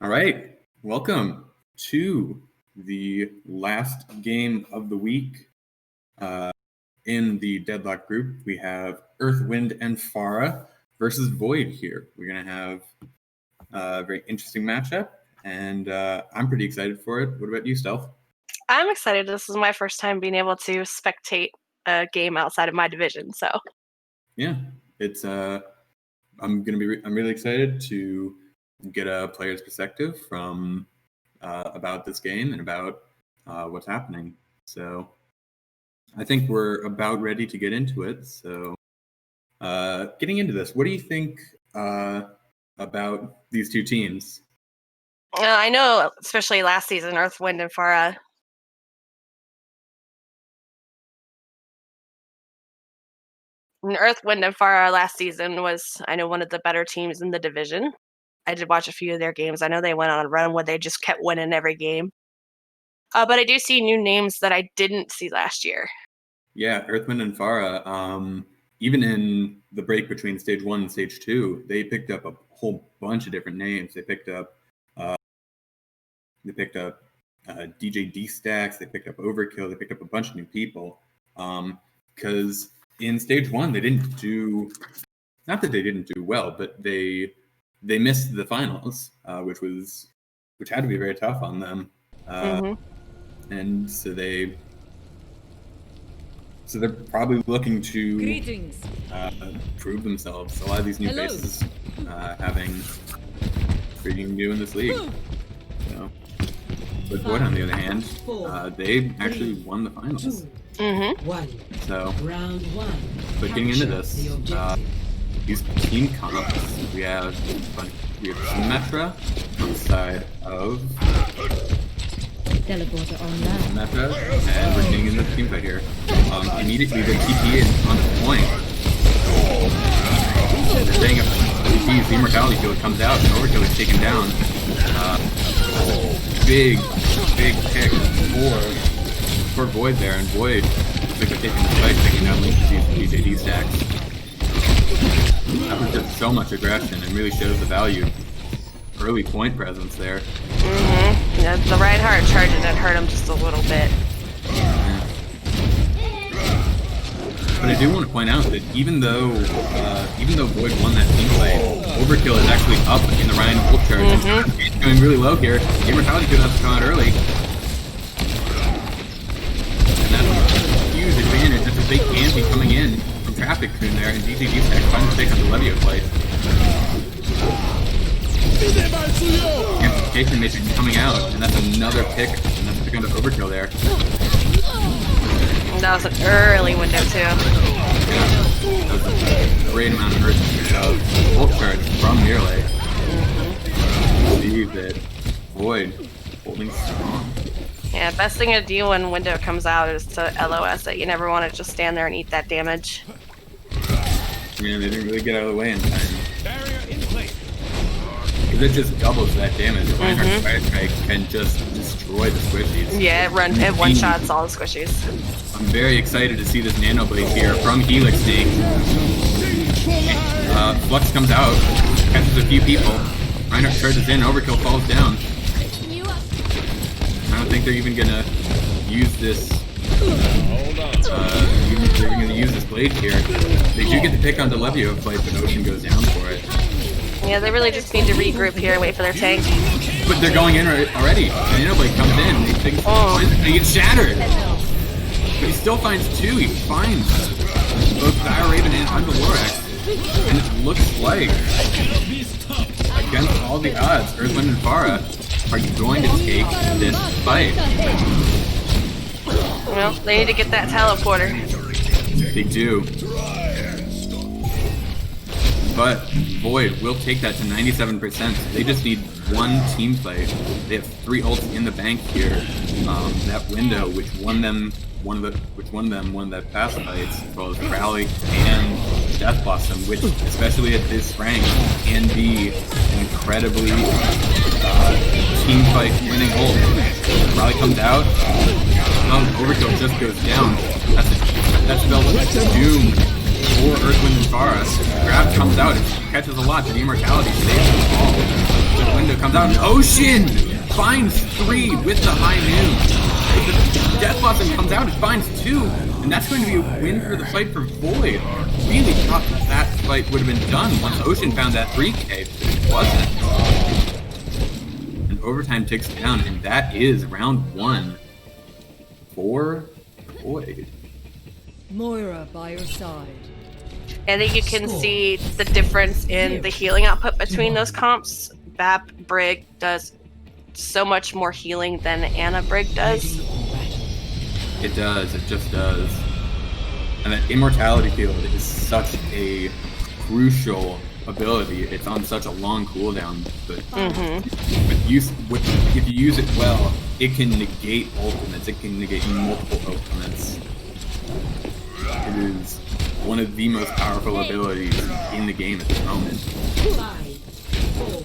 All right, welcome to the last game of the week. In the deadlock group, we have Earth, Wind, and Farah versus Void here. We're going to have a very interesting matchup, and I'm pretty excited for it. What about you, Stealth? I'm excited. This is my first time being able to spectate a game outside of my division, so. Yeah, it's I'm really excited to get a player's perspective from about this game and about what's happening. So I think we're about ready to get into it. So getting into this, what do you think about these two teams? I know, especially last season, Earth, Wind, and Farah. Earth, Wind, and Farah last season was, I know, one of the better teams in the division. I did watch a few of their games. I know they went on a run where they just kept winning every game. But I do see new names that I didn't see last year. Yeah, Earth, Wind, and Farah, even in the break between stage 1 and stage 2, they picked up a whole bunch of different names. They picked up DJ D-Stacks, they picked up Overkill, they picked up a bunch of new people. Because in stage 1, they didn't do, not that they didn't do well, but they missed the finals, which had to be very tough on them. And so they're probably looking to prove themselves. A lot of these new faces having pretty new in this league. So, but Void, on the other hand, they actually won the finals. So, but getting into this, these team comps, we have Symmetra on the side of Teleporter online. Meta, and we're getting into the team fight here. Immediately the TP is on the point. And the thing of the immortality field comes out and Overkill is taken down. Big pick for Void there, and Void looks like they're taking the fight, taking down these DJD stacks. That was just so much aggression and really shows the value. Early point presence there. Yeah, the Reinhardt charging it hurt him just a little bit. But I do want to point out that even though Void won that team fight, Overkill is actually up in the Ryan ult charge. He's going really low here. The immortality could have come out early. And that's a huge advantage. That's a big anti coming in from Traffic Coon there, and DTG Stack finally to take out the Levio plate. Amplification Matrix coming out, and that's another pick, and that's a pick onto Overkill there. That was an early window too. Yeah, that was a great amount of ult charge from Mirlay. I believe that Void holding strong. Yeah, best thing to do when window comes out is to LOS it. You never want to just stand there and eat that damage. Yeah, they didn't really get out of the way in time. Barrier in place. Because it just doubles that damage. Reinhardt's Fire Strike can just destroy the squishies. Yeah, it one-shots all the squishies. I'm very excited to see this Nano Blade here from Helix Snake. Flux comes out, catches a few people. Reinhardt charges in, Overkill falls down. I don't think they're even gonna use this. They're gonna use this blade here. They do get the pick on the Levio plate, but Ocean goes down for it. Yeah, they really just need to regroup here and wait for their tank. But they're going in already. The Nano Blade comes in. He gets shattered. But he still finds two. He finds both Dire Raven and Hunter Lorax. And it looks like, against all the odds, Earth, Wind, and Farah are going to take this fight. Well, they need to get that teleporter. They do. But Void will take that to 97%. They just need one team fight. They have 3 ults in the bank here. That window, which won them one of the past fights, as well as Rally and Death Blossom, which, especially at this rank, can be an incredibly team fight winning ult. Rally comes out. Overkill just goes down. That's spelled doom for Earth, Wind, and Farah. Grab comes out, it catches a lot, but the immortality saves the ball. The window comes comes out, and Ocean finds 3 with the high noon. The Death Blossom comes out and finds 2, and that's going to be a win for the fight for Void. Really thought that fight would have been done once Ocean found that 3K, but it wasn't. And overtime ticks down, and that is round 1 for Void. Moira by your side. I think you can see the difference in the healing output between those comps. Bap Brig does so much more healing than Anna Brig does. It does, it just does. And that immortality field is such a crucial ability. It's on such a long cooldown, but if you use it well, it can negate ultimates. It can negate multiple ultimates. It is one of the most powerful abilities in the game at the moment. 5, 4,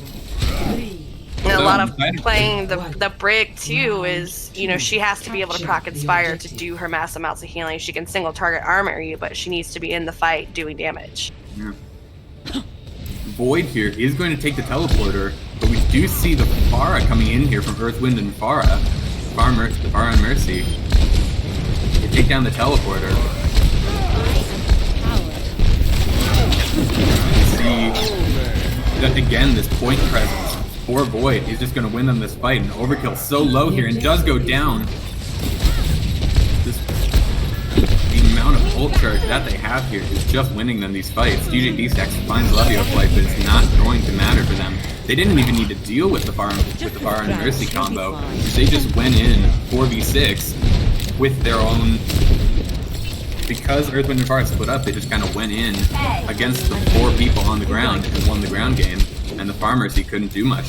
3. And a lot of playing the Brig too is, you know, she has to be able to proc Inspire to do her mass amounts of healing. She can single target armor you, but she needs to be in the fight doing damage. Yeah. Void here is going to take the teleporter, but we do see the Pharah coming in here from Earth, Wind, and Pharah. Pharah and Mercy. They take down the teleporter. You see that again, this point presence for Void is just going to win them this fight, and Overkill so low here and does go down. The amount of ult charge that they have here is just winning them these fights. DJ D-Stax finds Levio Flight, but it's not going to matter for them. They didn't even need to deal with the Pharah and Mercy combo. They just went in 4v6 with their own. Because Earth, Wind, and Pharah split up, they just kind of went in against the 4 people on the ground and won the ground game, and the Pharah Mercy couldn't do much.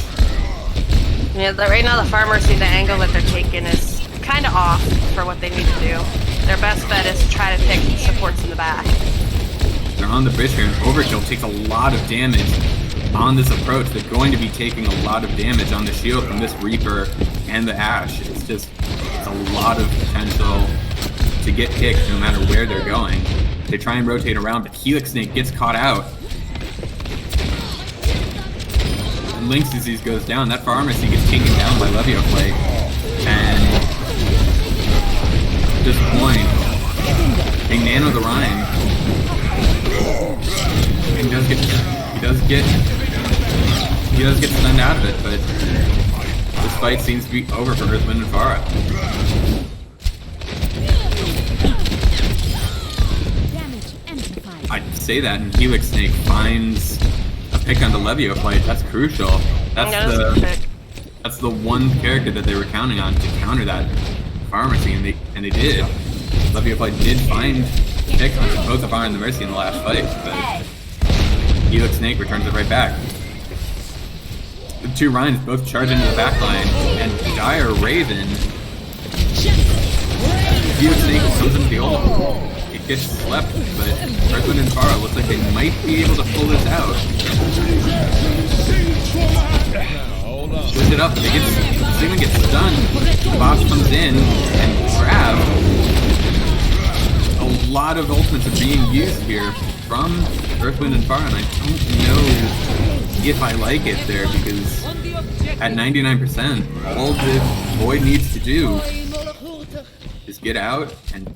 Yeah, right now the Pharah Mercy, the angle that they're taking is kind of off for what they need to do. Their best bet is to try to pick supports in the back. They're on the bridge here, and Overkill takes a lot of damage on this approach. They're going to be taking a lot of damage on the shield from this Reaper and the Ashe. It's a lot of potential to get kicked no matter where they're going. They try and rotate around, but Helix Snake gets caught out. And Link's Disease goes down. That Pharmacy gets taken down by Levio Flake. And at this point, they nano the Rhyme. And he does get stunned out of it, but this fight seems to be over for Earth, Wind, and Pharah. I'd say that, and Helix Snake finds a pick on the Levio Flight. That's crucial. That's the one character that they were counting on to counter that Pharmacy, and they did. Levio Flight did find a pick on both the Pharah and the Mercy in the last fight, but Helix Snake returns it right back. The 2 Rhymes both charge into the back line, and Dire Raven. Helix Snake comes into the ult. It gets slept, but Earth, Wind, and Pharah looks like they might be able to pull this out. Switch it up. Steven gets stunned. Bob comes in and grabs. A lot of ultimates are being used here from Earth, Wind, and Pharah, and I don't know if I like it there, because at 99%, all the Void needs to do is get out and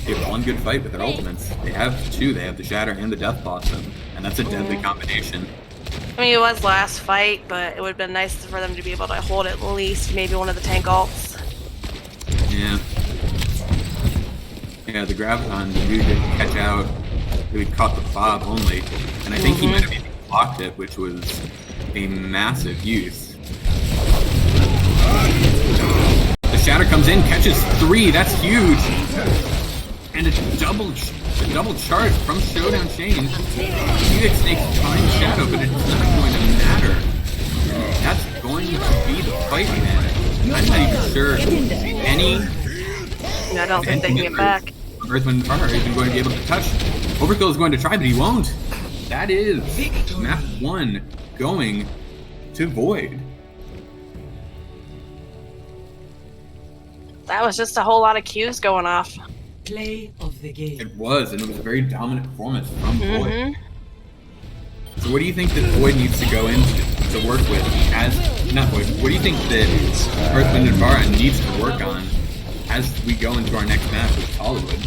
get one good fight with their ultimates. They have 2. They have the Shatter and the Death Blossom, and that's a deadly combination. I mean, it was last fight, but it would have been nice for them to be able to hold at least maybe one of the tank ults. Yeah. Yeah, the Graviton really didn't catch out. Really caught the Bob only, and I think he might have even blocked it, which was a massive use. The Shatter comes in, catches 3. That's huge. And a double charge from Showdown Chain. Helix Snake finds Shadow, but it's not going to matter. That's going to be the fight, man. I'm not even sure any. I don't think they can get back. Earth, Wind, and Pharah are even going to be able to touch. Overkill is going to try, but he won't. That is map 1 going to Void. That was just a whole lot of cues going off. Play of the game. It was, and it was a very dominant performance from Void. So what do you think that Void needs to go into to work with what do you think that Earth, Wind, and Fire needs to work on as we go into our next match with Hollywood?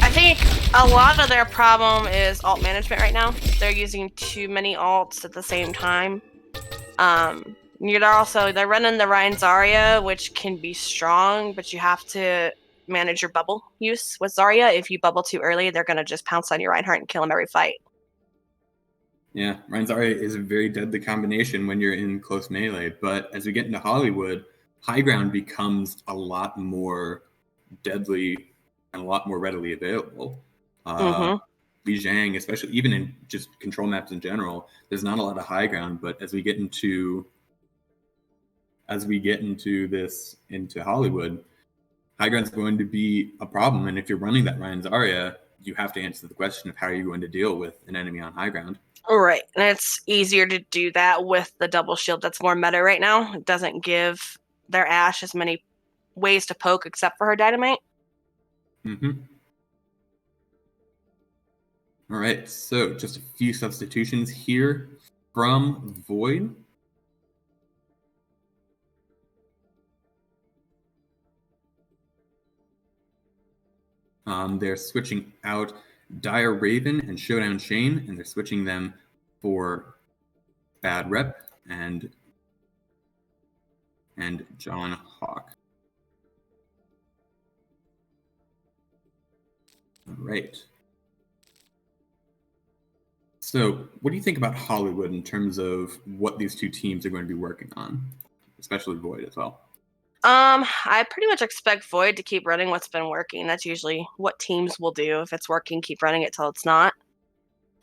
I think a lot of their problem is alt management right now. They're using too many alts at the same time. They're running the Ryan Zarya, which can be strong, but you have to manage your bubble use with Zarya. If you bubble too early, they're going to just pounce on your Reinhardt and kill him every fight. Yeah, Ryan Zarya is a very deadly combination when you're in close melee, but as we get into Hollywood, high ground becomes a lot more deadly and a lot more readily available. Li Jiang, especially even in just control maps in general, there's not a lot of high ground, but as we get into Hollywood, high ground is going to be a problem, and if you're running that Ryan Zarya, you have to answer the question of how are you going to deal with an enemy on high ground. Right, and it's easier to do that with the double shield that's more meta right now. It doesn't give their Ashe as many ways to poke except for her dynamite. All right, so just a few substitutions here from Void. They're switching out Dire Raven and Showdown Shane, and they're switching them for Bad Rep and John Hawk. All right. So what do you think about Hollywood in terms of what these two teams are going to be working on, especially Void as well? I pretty much expect Void to keep running what's been working. That's usually what teams will do. If it's working, keep running it till it's not.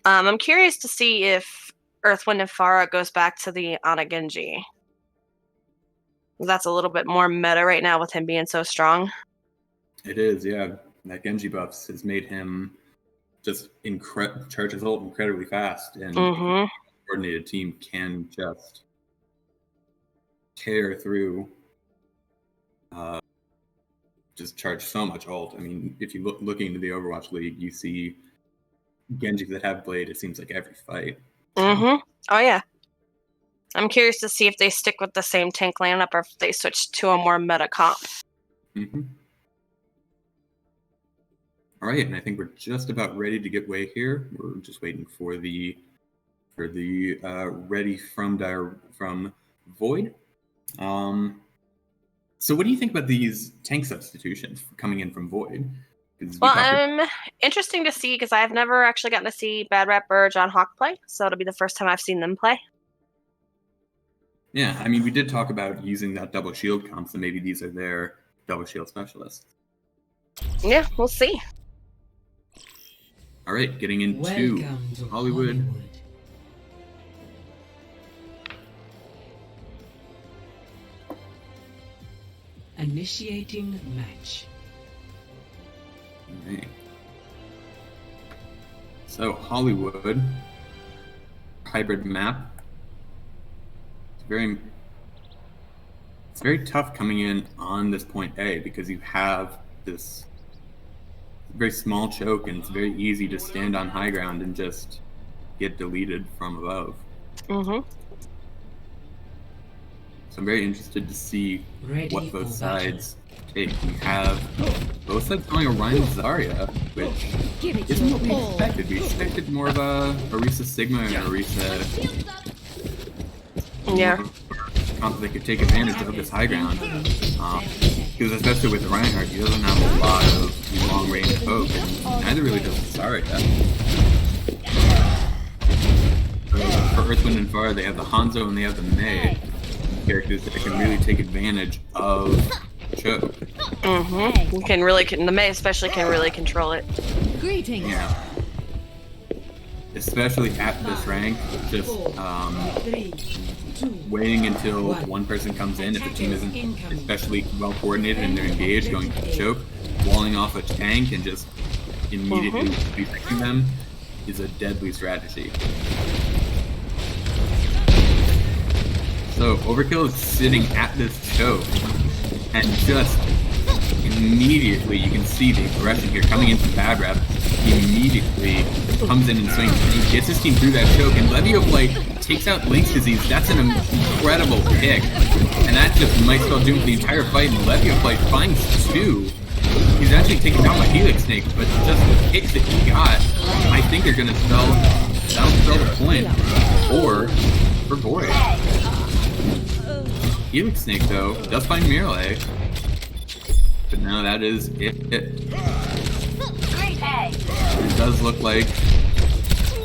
I'm curious to see if Earth, Wind, and Fire goes back to the Ana Genji. That's a little bit more meta right now with him being so strong. It is, yeah. That Genji buffs has made him just charge his ult incredibly fast, and a coordinated team can just tear through. Just charge so much ult. I mean, if you looking into the Overwatch League, you see Genjis that have Blade, it seems like every fight. Oh, yeah. I'm curious to see if they stick with the same tank lineup or if they switch to a more meta comp. All right, and I think we're just about ready to get away here. We're just waiting for the ready from Void. So what do you think about these tank substitutions coming in from Void? Well, interesting to see because I've never actually gotten to see Bad Rep or John Hawk play, so it'll be the first time I've seen them play. Yeah, I mean, we did talk about using that double shield comp, so maybe these are their double shield specialists. Yeah, we'll see. All right, getting into Hollywood. Initiating match. All right. So Hollywood hybrid map. It's very tough coming in on this point A because you have this very small choke and it's very easy to stand on high ground and just get deleted from above. So I'm very interested to see what both sides take. We have both sides going Orion Zarya, which isn't what we expected. We expected more of a Orisa Sigma and Orisa comp that could take advantage of this high ground. Because especially with the Reinhardt, he doesn't have a lot of long range poke, and neither really does Zarya. For Earth, Wind, and Fire, they have the Hanzo and they have the Mei characters that can really take advantage of choke. The Mei especially can really control it. Greetings. Yeah. Especially at this rank, just waiting until one person comes in. If the team isn't especially well coordinated and they're engaged, going to choke, walling off a tank and just immediately defecting them is a deadly strategy. So Overkill is sitting at this choke, and just immediately you can see the aggression here coming in from Bad Rep. He immediately comes in and swings, and he gets his team through that choke, and Levioflight takes out Link's Disease. That's an incredible pick. And that just might spell doom for the entire fight. And Levioflight finds 2. He's actually taking down my Helix Snake, but just the hits that he got, I think they're going to spell the point for Void. Helix Snake, though, does find Mirror. But now that is it. It does look like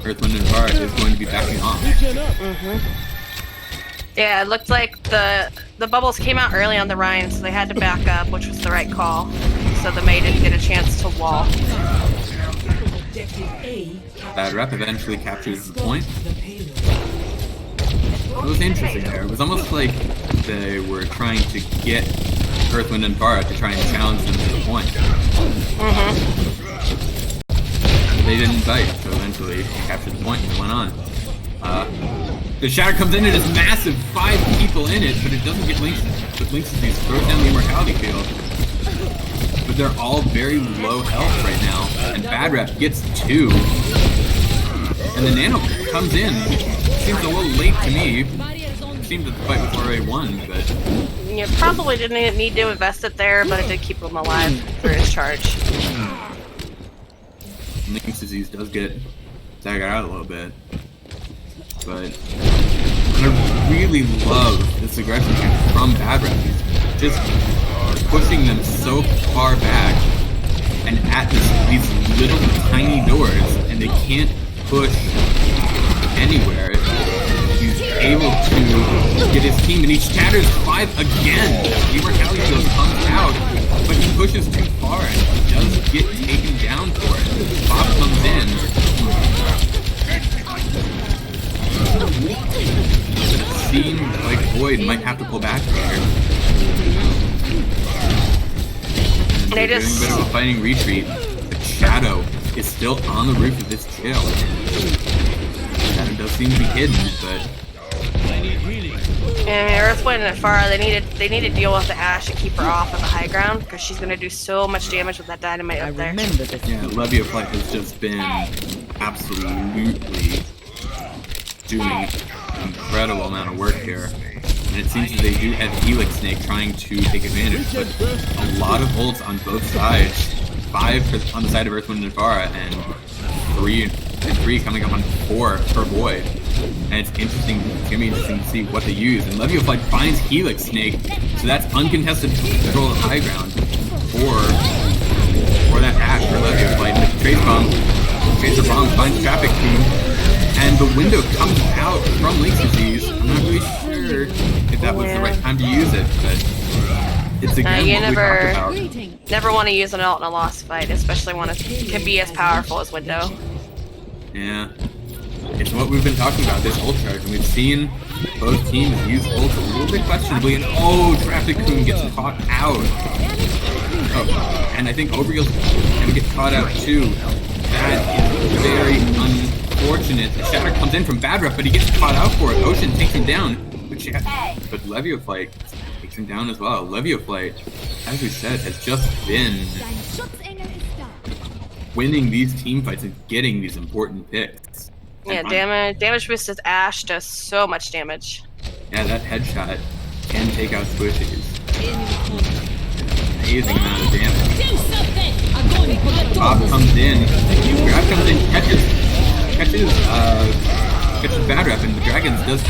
Earth, Wind, and Fire is going to be backing off. Yeah, it looked like the bubbles came out early on the Rhine, so they had to back up, which was the right call. So the May didn't get a chance to wall. Bad Rep eventually captures the point. It was interesting there. It was almost like they were trying to get Earth, Wind, and Fire to try and challenge them to the point. They didn't bite, so eventually they captured the point and it went on. The Shatter comes in and is massive, 5 people in it, but it doesn't get Link's. But Link's Disease throws down the Immortality Field. But they're all very low health right now, and Bad Rep gets 2. And the Nano comes in. Seems a little late to me. It seems that the fight was already won, but... You probably didn't need to invest it there, but it did keep him alive for his charge. Link's Disease does get staggered out a little bit. But I really love this aggression from Bad Rep. He's just pushing them so far back and at these little tiny doors, and they can't push anywhere. He's able to get his team, and he shatters 5 again. The Immortality Field comes out, but he pushes too far, and he does get taken down for it. Bob comes in. It seems like Void might have to pull back here. And they're doing a bit of a fighting retreat. But Shadow is still on the roof of this jail. Shadow does seem to be hidden, but... And Earth, Wind, and Fire, they need to deal with the Ashe and keep her off of the high ground, because she's going to do so much damage with that dynamite up there. Yeah, Levioflight has just been absolutely doing an incredible amount of work here. And it seems that they do have Helix Snake trying to take advantage, but a lot of ults on both sides. 5 on the side of Earth, Wind, and Fire, and 3 coming up on 4 for Void. And it's going to be interesting to see what they use. And Levioflight finds Helix Snake, so that's uncontested control of high ground for that Ashe for Levioflight. The Tracer Bomb finds Traffic Team. And the window comes out from Link's Disease. I'm not really sure if that was the right time to use it, but it's again you what we talked about. Never want to use an ult in a lost fight, especially when it can be as powerful as Window. Yeah. It's what we've been talking about, this ult charge, and we've seen both teams use ults a little bit questionably, and Traffic Coon gets caught out. Oh, and I think Overheel's gonna get caught out too. That is very unfortunate. The Shatter comes in from Bad Rep, but he gets caught out for it. Ocean takes him down, but Levioflight takes him down as well. Levioflight, as we said, has just been winning these team fights and getting these important picks. Yeah, damage boosted Ashe does so much damage. Yeah, that headshot can take out squishies. Amazing amount of damage. Bob comes in, Grab comes in, catches Bad Rep, and the Dragons does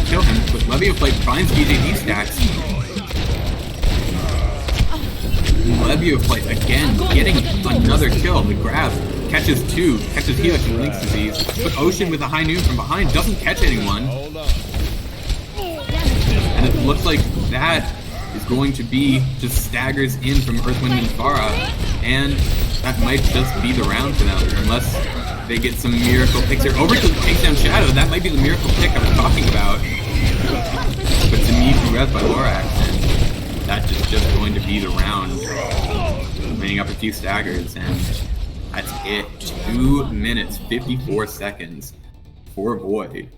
kill him, but Levioflight finds BJD stacks. Levioflight again getting another kill. The Grab catches 2, catches Helix and Link's Disease, but Ocean with a high noon from behind doesn't catch anyone. And it looks like that is going to be just staggers in from Earth, Wind, and Fara, and that might just be the round for them, unless they get some miracle picks here. Overkill takes down Shadow. That might be the miracle pick I was talking about. But to me, res by Lorax, and that is just going to be the round. Remaining up a few staggers, and that's it. 2 minutes, 54 seconds for Void.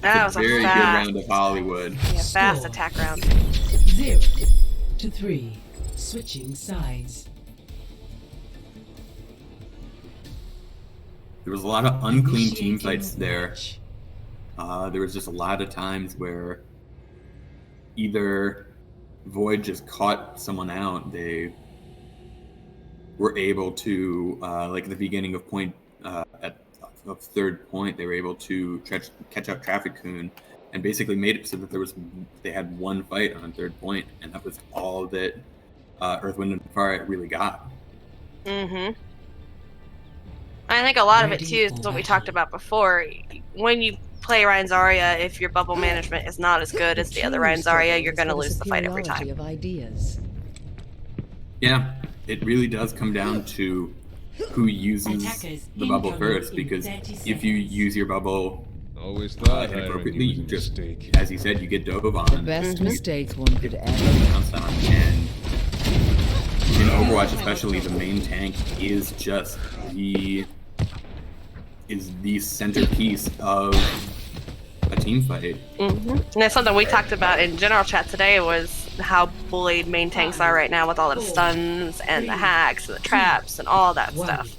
That was a very good round of Hollywood. Yeah, fast attack round. 0-3. Switching sides. There was a lot of unclean team fights there. there was just a lot of times where either Void just caught someone out, they were able to, like at the beginning of third point, they were able to catch up Traffic Coon and basically made it so that they had one fight on third point, and that was all that Earth, Wind, and Fire really got. Mm-hmm. I think a lot of it too is what we talked about before. When you play Ryan Zarya, if your bubble management is not as good as the other Ryan Zarya, you're going to lose the fight every time. Yeah, it really does come down to who uses the bubble first, because if you use your bubble inappropriately, you just, as you said, you get dove on. The best mistakes one could ever. And in Overwatch especially, the main tank is just the centerpiece of a team fight. Mm-hmm. And that's something we talked about in general chat today, was how bullied main tanks are right now with all the stuns and the hacks and the traps and all that stuff.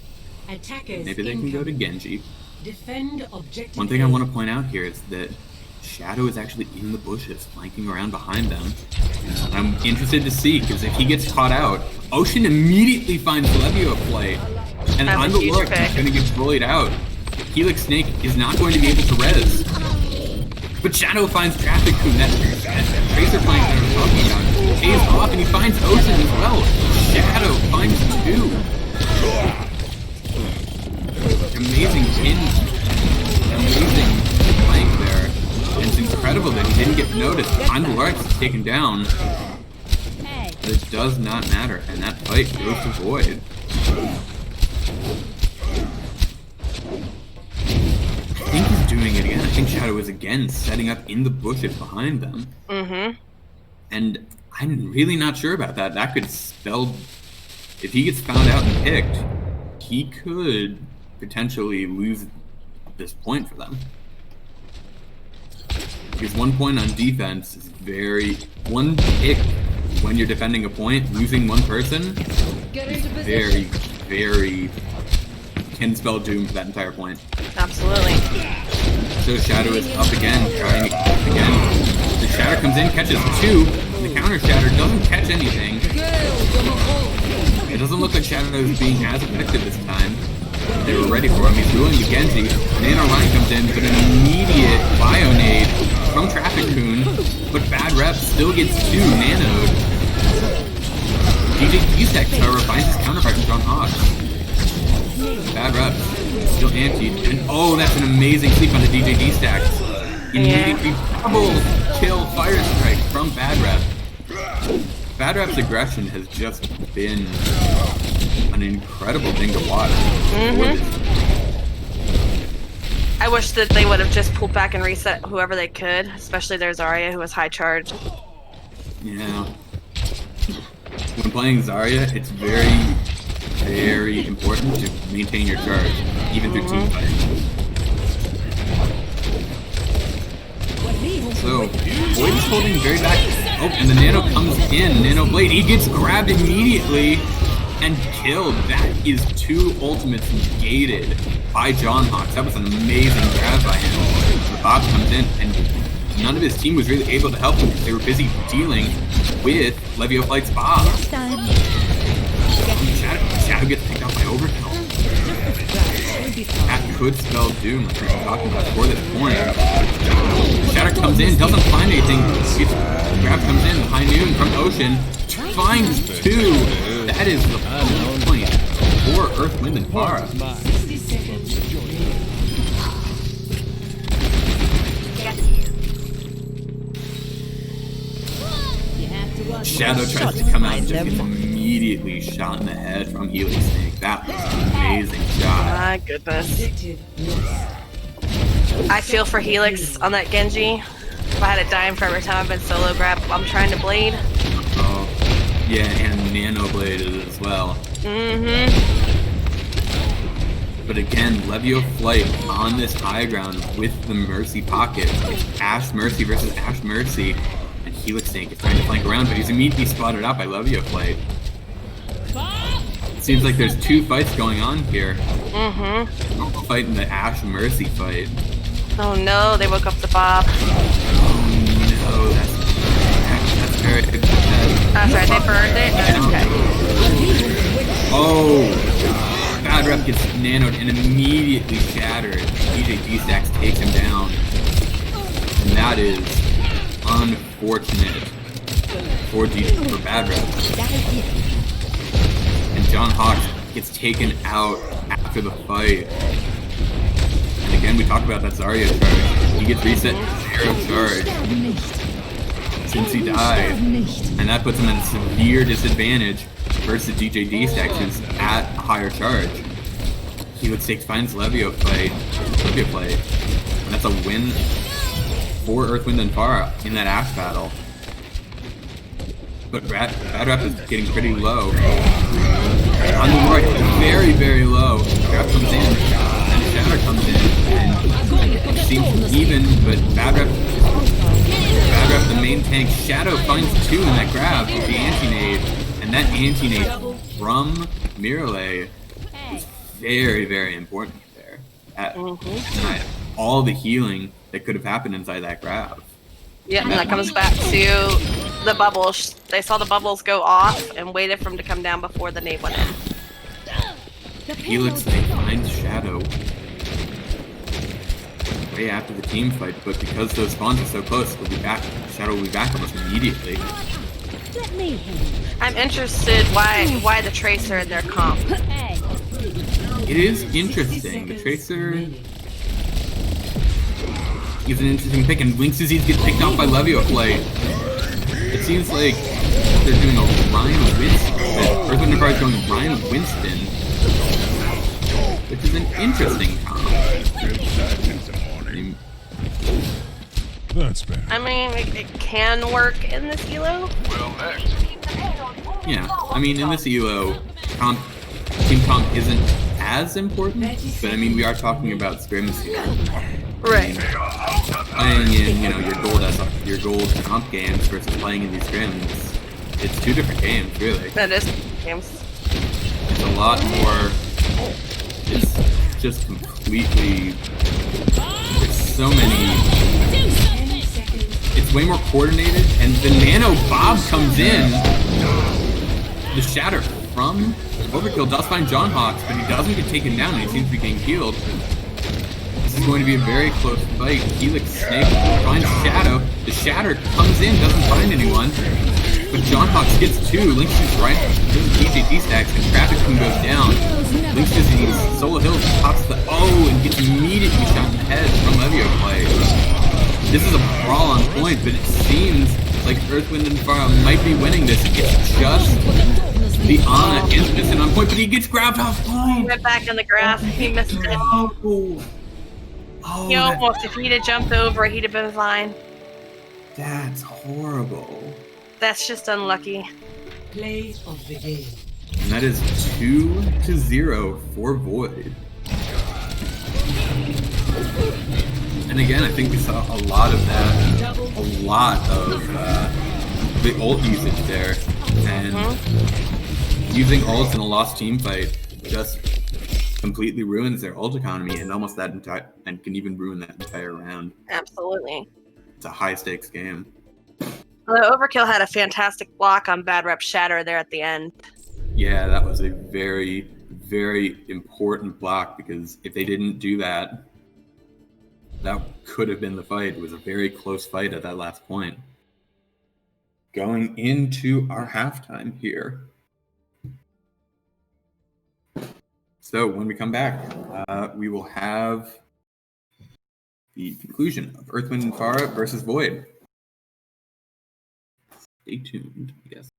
Maybe they can go to Genji. Defend objective. One thing I want to point out here is that Shadow is actually in the bushes, flanking around behind them. I'm interested to see, because if he gets caught out, Ocean immediately finds Levio play, and on the look, he's going to get bullied out. Helix Snake is not going to be able to res. But Shadow finds Traffic Coon, that Tracer flank that I was talking about, pays off, and he finds Ocean as well. Shadow finds two. Amazing flank there. And it's incredible that he didn't get noticed. On the Larks is taken down. But it does not matter, and that fight goes to Void. I think he's doing it again. I think Shadow is again setting up in the bushes behind them. Mm-hmm. And I'm really not sure about that. That could spell, if he gets found out and picked, he could potentially lose this point for them. Because 1 point on defense is one pick when you're defending a point, losing one person, very, very, can spell doom for that entire point. Absolutely. So Shadow is up again, trying again. The Shatter comes in, catches two. The counter Shatter doesn't catch anything. It doesn't look like Shadow is being as effective this time. They were ready for him. He's dueling the Genji. Nano Line comes in, but an immediate Bionade from Traffic Coon, but Bad Rep still gets two nanoed. DJ Kisek, however, finds his counterpart from John Hawk. Bad Rep still antied, and oh, that's an amazing sleep on the DJ stack. Immediately double kill Fire Strike from Bad Rep. Bad Rep's aggression has just been an incredible thing to watch. Mm-hmm. I wish that they would have just pulled back and reset whoever they could, especially their Zarya, who was high charge. Yeah. When playing Zarya, it's very, very important to maintain your charge, even through team fighting. So, Void is holding very back. Oh, and the Nano comes in. Nano Blade, he gets grabbed immediately and killed. That is two ultimates negated by John Hawks. That was an amazing grab by him. The Bob comes in, and none of his team was really able to help him because they were busy dealing with Levio Flight's Bob. Shadow gets picked up by Overkill. That could spell doom, like we were talking about before this point. Shatter comes in, doesn't find anything. Grab comes in, high noon from Ocean, finds two. That is the point for Earth, Wind, and Fire. Shadow tries to come out and just gets immediately shot in the head from Helix Snake. That was an amazing shot. My goodness. I feel for Helix on that Genji. If I had a dime for every time I've been solo grab, I'm trying to blade. Oh, yeah, and Nano bladed as well. Mm-hmm. But again, Levio Flight on this high ground with the Mercy pocket. It's Ash Mercy versus Ash Mercy. And Helix Snake is trying to flank around, but he's immediately spotted out by Levio Flight. It seems like there's two fights going on here. Mm-hmm. Fighting the Ash Mercy fight. Oh no, they woke up the Bob. Oh no, that's very good. Oh, sorry, they burned it? That's okay. Oh, Bad Rep gets nanoed and immediately shattered. DJ D-Stacks takes him down. And that is unfortunate for Bad Rep. And John Hawks gets taken out after the fight. And again, we talked about that Zarya charge. He gets reset to 0 charge since he died. And that puts him at a severe disadvantage versus DJ D-Stacks, who's at a higher charge. Helix Stakes finds Levio play. And that's a win for Earth, Wind, and Fire in that Axe battle. But Bad Rep is getting pretty low. On the right, very, very low. Grab comes in, and Shatter comes in, and it seems even, but Bad Rep, the main tank. Shadow finds 2 in that grab with the anti-nade, and that anti-nade from Mirale is very, very important there. Tonight, all the healing that could have happened inside that grab. Yeah, and that comes back to the bubbles. They saw the bubbles go off and waited for them to come down before the nade went in. Helix finds Shadow way after the team fight, but because those spawns are so close, we'll be back. Shadow will be back almost immediately. I'm interested why the Tracer in their comp. It is interesting. The Tracer is an interesting pick, and Link's Disease gets picked off by Levio play. It seems like they're doing a Ryan Winston. Earth, Wind, and Fire is going Ryan Winston, which is an interesting comp. That's bad. I mean, it can work in this elo. Yeah, I mean, in this elo, team comp isn't as important, but I mean, we are talking about scrims here. Right. Playing in, your gold comp games versus playing in these scrims, it's 2 different games, really. That is games. It's a lot more. It's just completely. There's so many. It's way more coordinated, and the Nano Bob comes in. The Shatter from Overkill does find John Hawks, but he doesn't get taken down, and he seems to be getting healed. This is going to be a very close fight. Helix Snake finds Shadow. The Shatter comes in, doesn't find anyone, but John Hawks gets 2. Link's just right. DJ D-Stacks, and Traffic King goes down. Link's Disease, Solo Hills pops the and gets immediately shot in the head from Levio play. This is a brawl on point, but it seems like Earth, Wind, and Fire might be winning this. It's just the Ana instant on point, but he gets grabbed off point. Right back in the grass. He missed it. He almost, if he'd have jumped over, he'd have been fine. That's horrible. That's just unlucky. Play of the game. And that is 2-0 for Void. And again, I think we saw a lot of that, a lot of the ult usage there, and using ults in a lost team fight just completely ruins their ult economy, and almost that and can even ruin that entire round. Absolutely. It's a high stakes game. Although Overkill had a fantastic block on Bad Rep Shatter there at the end. Yeah, that was a very, very important block, because if they didn't do that, that could have been the fight. It was a very close fight at that last point. Going into our halftime here. So when we come back, we will have the conclusion of Earth, Wind, and Fire versus Void. Stay tuned, I guess.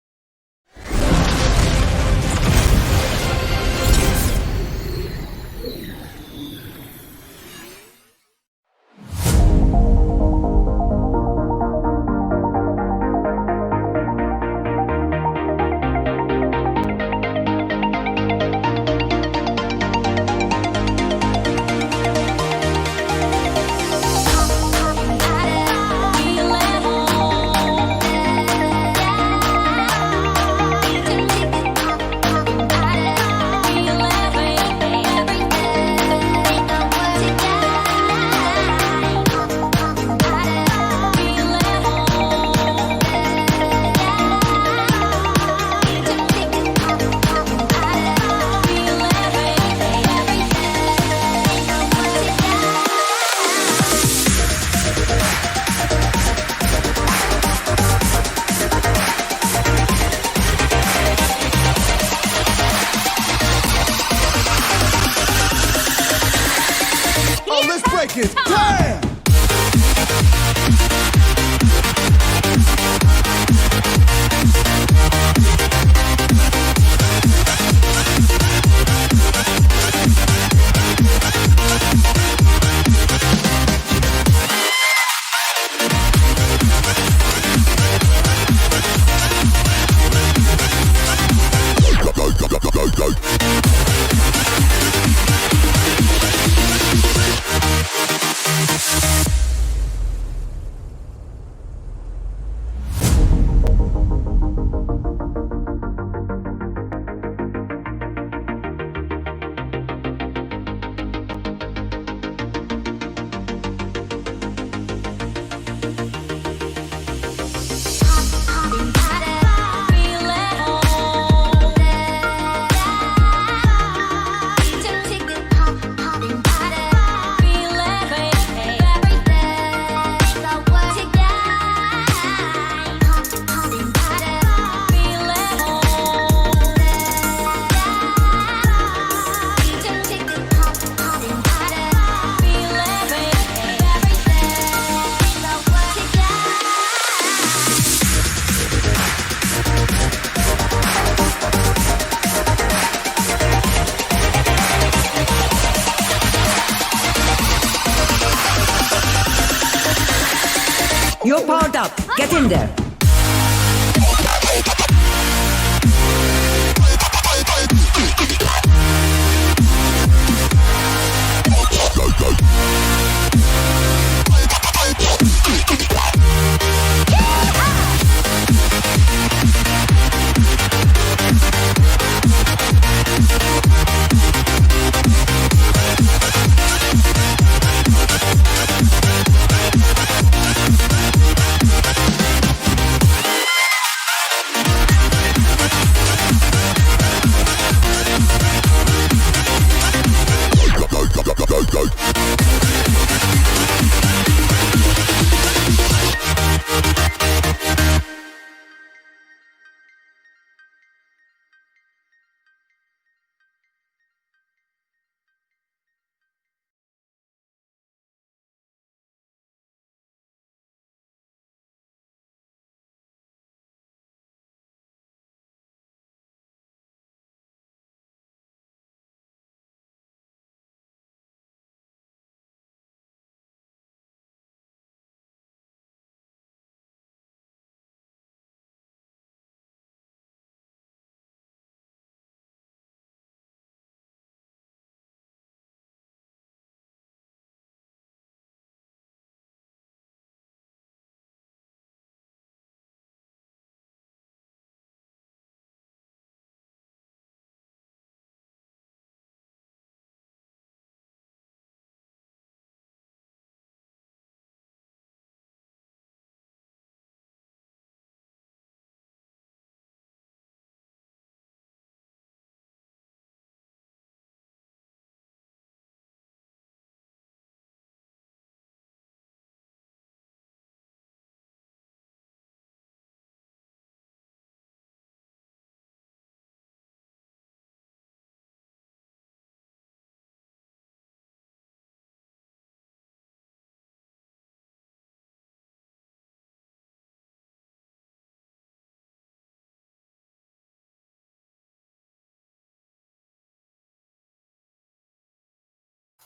there.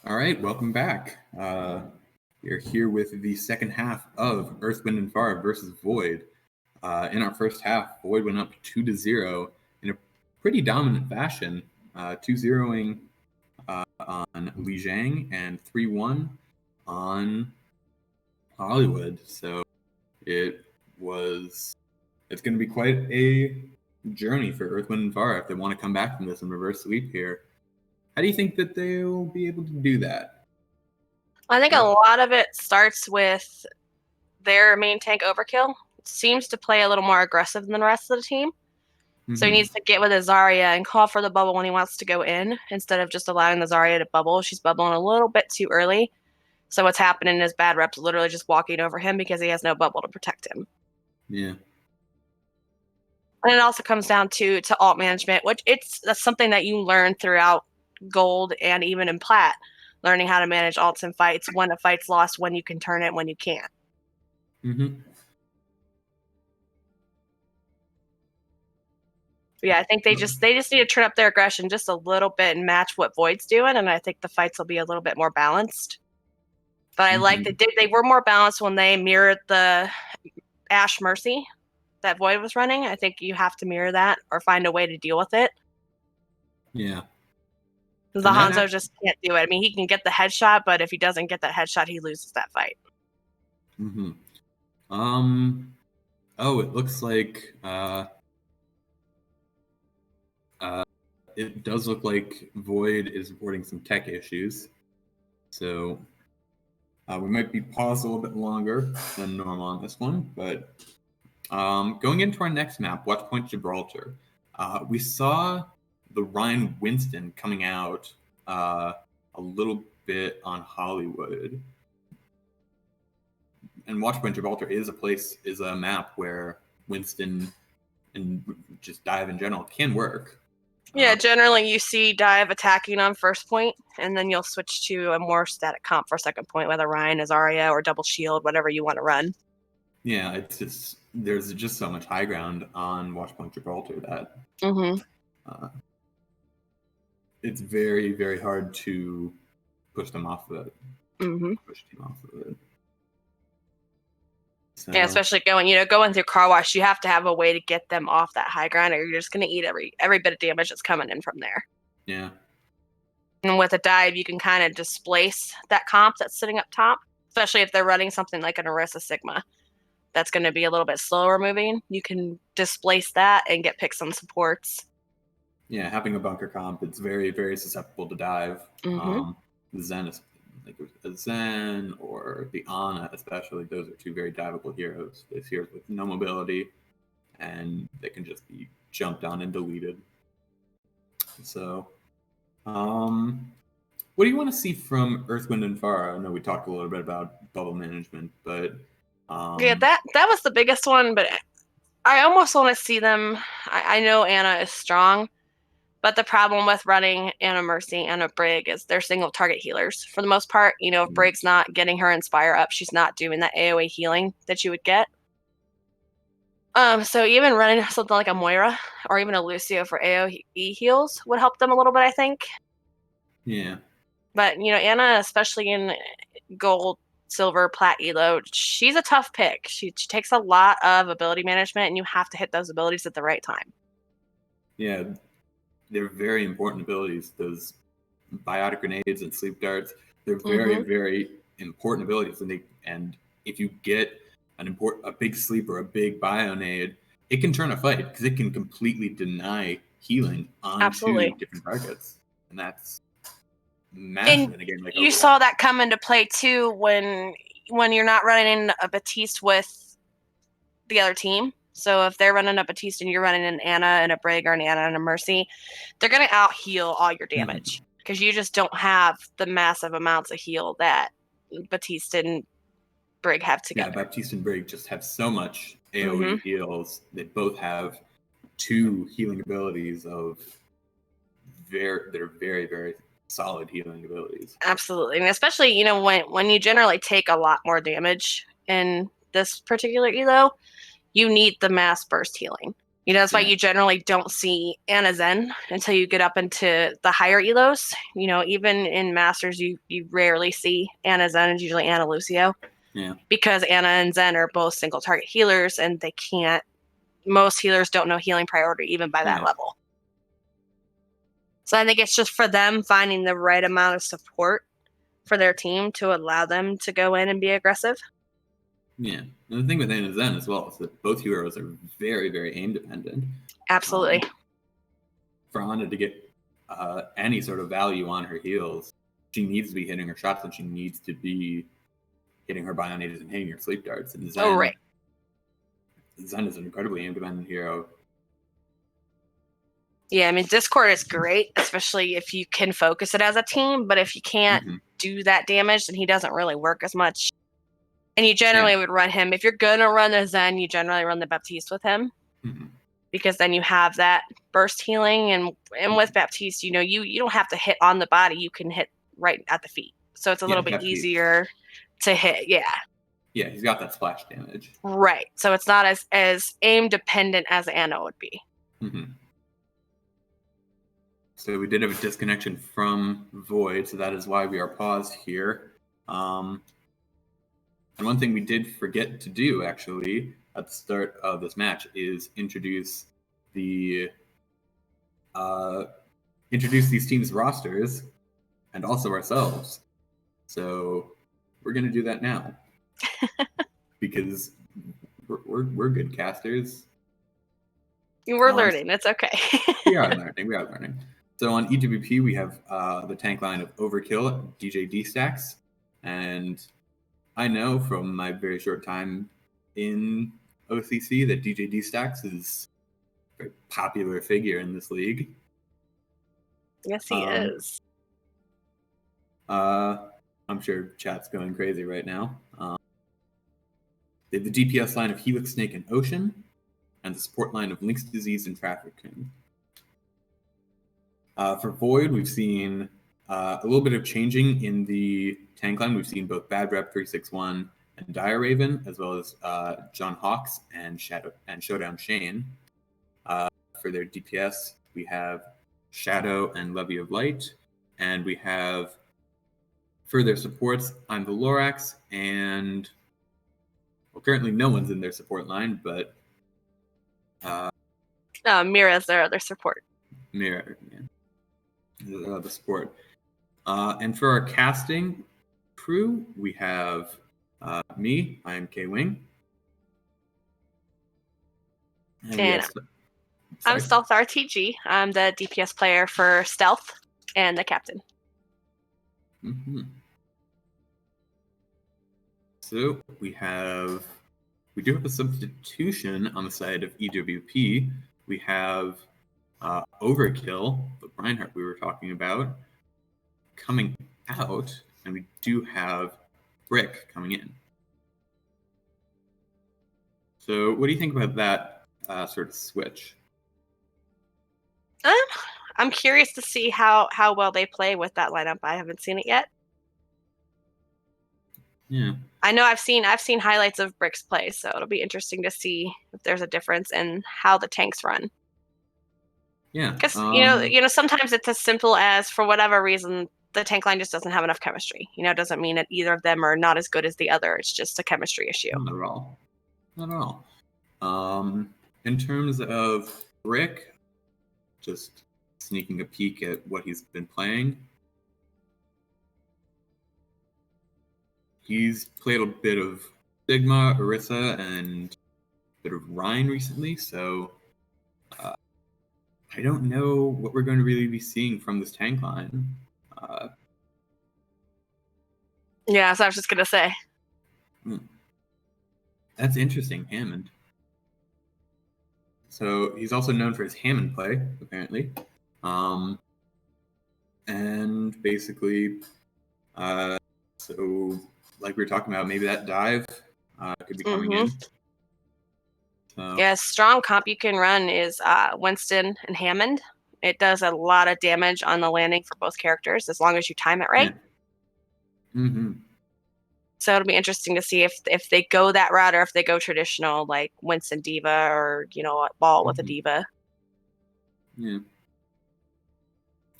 All right, welcome back. We're here with the second half of Earth, Wind, and Fire versus Void. In our first half, Void went up 2-0 in a pretty dominant fashion, 2-0ing on Li Jiang and 3-1 on Hollywood. So it's going to be quite a journey for Earth, Wind, and Fire if they want to come back from this and reverse sweep here. How do you think that they'll be able to do that? I think a lot of it starts with their main tank Overkill. Seems to play a little more aggressive than the rest of the team. So he needs to get with his Zarya and call for the bubble when he wants to go in instead of just allowing the Zarya to bubble. She's bubbling a little bit too early. So what's happening is bad reps literally just walking over him because he has no bubble to protect him. Yeah. And it also comes down to alt management, which that's something that you learn throughout Gold and even in Plat, learning how to manage alts in fights, when a fight's lost, when you can turn it, when you can't. Yeah, I think they just need to turn up their aggression just a little bit and match what Void's doing, and I think the fights will be a little bit more balanced. But I like that they were more balanced when they mirrored the Ashe Mercy that Void was running. I think you have to mirror that or find a way to deal with it. Yeah. The Hanzo just can't do it. I mean, he can get the headshot, but if he doesn't get that headshot, he loses that fight. Oh, it looks like it does look like Void is reporting some tech issues. So we might be paused a little bit longer than normal on this one. But going into our next map, Watchpoint Gibraltar, we saw the Ryan Winston coming out a little bit on Hollywood. And Watchpoint Gibraltar is a map where Winston and just dive in general can work. Yeah, generally you see dive attacking on first point, and then you'll switch to a more static comp for second point, whether Ryan is Arya or double shield, whatever you want to run. Yeah, it's just there's just so much high ground on Watchpoint Gibraltar that it's very, very hard to push them off of it. Push team off of it. So, Yeah, especially going through car wash, you have to have a way to get them off that high ground, or you're just going to eat every bit of damage that's coming in from there. yeah. And with a dive, you can kind of displace that comp that's sitting up top, especially if they're running something like an Orisa Sigma that's going to be a little bit slower moving. You can displace that and get picks on supports. Yeah, having a bunker comp, it's very, very susceptible to dive. Mm-hmm. The Zen is like a Zen or the Ana, especially. Those are two very diveable heroes. There's heroes with no mobility, and they can just be jumped on and deleted. So, what do you want to see from Earth, Wind, and Fire? I know we talked a little bit about bubble management, but Yeah, that was the biggest one, but I almost want to see them. I know Anna is strong, but the problem with running Anna Mercy and a Brig is they're single target healers for the most part. If Brig's not getting her Inspire up, she's not doing that AoE healing that you would get. So even running something like a Moira or even a Lucio for AoE heals would help them a little bit, I think. Yeah. But Anna, especially in gold, silver, plat elo, she's a tough pick. She takes a lot of ability management, and you have to hit those abilities at the right time. Yeah, they're very important abilities. Those biotic grenades and sleep darts, they're very, very important abilities. And if you get a big sleep or a big bionade, it can turn a fight because it can completely deny healing onto different targets, and that's massive in a game like Overwatch. You saw that come into play too when you're not running a Baptiste with the other team. So if they're running a Baptiste and you're running an Anna and a Brig or an Anna and a Mercy, they're going to out heal all your damage because you just don't have the massive amounts of heal that Baptiste and Brig have together. Yeah, Baptiste and Brig just have so much AoE heals. They both have two healing abilities that are very, very solid healing abilities. Absolutely. And especially, when you generally take a lot more damage in this particular elo, you need the mass burst healing. That's why you generally don't see Anna Zen until you get up into the higher elos. Even in Masters, you rarely see Anna Zen. It's usually Anna Lucio. Yeah. Because Anna and Zen are both single target healers, and most healers don't know healing priority even by that level. So I think it's just for them finding the right amount of support for their team to allow them to go in and be aggressive. Yeah. And the thing with Anna Zen as well is that both heroes are very, very aim dependent. Absolutely. For Anna to get any sort of value on her heals, she needs to be hitting her shots and she needs to be hitting her bionades and hitting her sleep darts. And Zen, Zen is an incredibly aim dependent hero. Yeah, I mean, Discord is great, especially if you can focus it as a team. But if you can't do that damage, then he doesn't really work as much. And you generally would run him. If you're going to run the Zen, you generally run the Baptiste with him. Because then you have that burst healing. And with Baptiste, you don't have to hit on the body. You can hit right at the feet. So it's a little bit easier to hit. Yeah. Yeah, he's got that splash damage. Right. So it's not as aim dependent as Anna would be. So we did have a disconnection from Void, so that is why we are paused here. And one thing we did forget to do, actually, at the start of this match is introduce these teams' rosters and also ourselves. So we're going to do that now. Because we're good casters. We're learning. It's okay. We are learning. So on EWP, we have the tank line of Overkill, DJ D-Stacks. And I know from my very short time in OCC that DJ D-Stacks is a very popular figure in this league. Yes, he is. I'm sure chat's going crazy right now. They have the DPS line of Helix, Snake, and Ocean, and the support line of Lynx Disease and Trafficking. For Void, we've seen a little bit of changing in the tank line. We've seen both Bad Rep 361 and Dire Raven, as well as John Hawks and Showdown Shane. For their DPS, we have Shadow and Levy of Light, and we have for their supports, I'm the Lorax and well, currently no one's in their support line, but Mira's their other support. Mira, the support. And for our casting crew, we have me. I am K Wing. And And I'm Stealth RTG. I'm the DPS player for Stealth and the captain. Mm-hmm. So we do have a substitution on the side of EWP. We have Overkill, the Reinhardt we were talking about, coming out, and we do have Brick coming in. So what do you think about that sort of switch? I'm curious to see how well they play with that lineup. I haven't seen it yet. Yeah. I know I've seen highlights of Brick's play, so it'll be interesting to see if there's a difference in how the tanks run. Yeah. Because you know, sometimes it's as simple as, for whatever reason, the tank line just doesn't have enough chemistry. You know, it doesn't mean that either of them are not as good as the other. It's just a chemistry issue. Not at all. Not at all. In terms of Brick, just sneaking a peek at what he's been playing. He's played a bit of Sigma, Orisa, and a bit of Rhine recently, so I don't know what we're going to really be seeing from this tank line. Yeah, so I was just going to say. That's interesting, Hammond. So he's also known for his Hammond play, apparently. And basically, so like we were talking about, maybe that dive could be coming in. So. Yeah, strong comp you can run is Winston and Hammond. It does a lot of damage on the landing for both characters, as long as you time it right. Yeah. Mm-hmm. So it'll be interesting to see if they go that route, or if they go traditional, like Winston Diva, or Ball with a Diva. Yeah.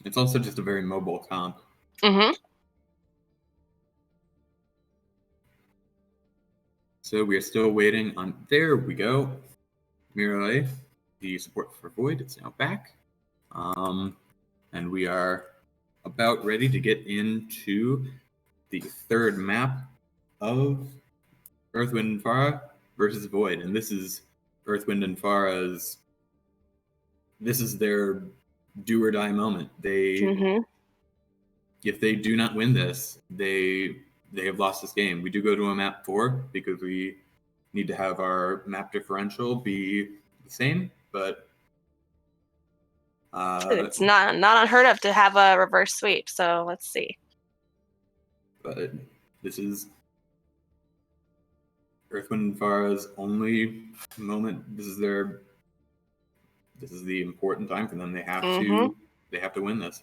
It's also just a very mobile comp. Mm-hmm. So we are still waiting on. There we go. Mirai, the support for Void, is now back. And we are about ready to get into the third map of Earth, Wind, and Fara versus Void. And this is Earth, Wind, and Fara's. This is their do or die moment. If they do not win this, they have lost this game. We do go to a map 4 because we need to have our map differential be the same, but it's not unheard of to have a reverse sweep. So let's see. But this is Earth, Wind, and Fara's only moment. This is the important time for them. They have to win this.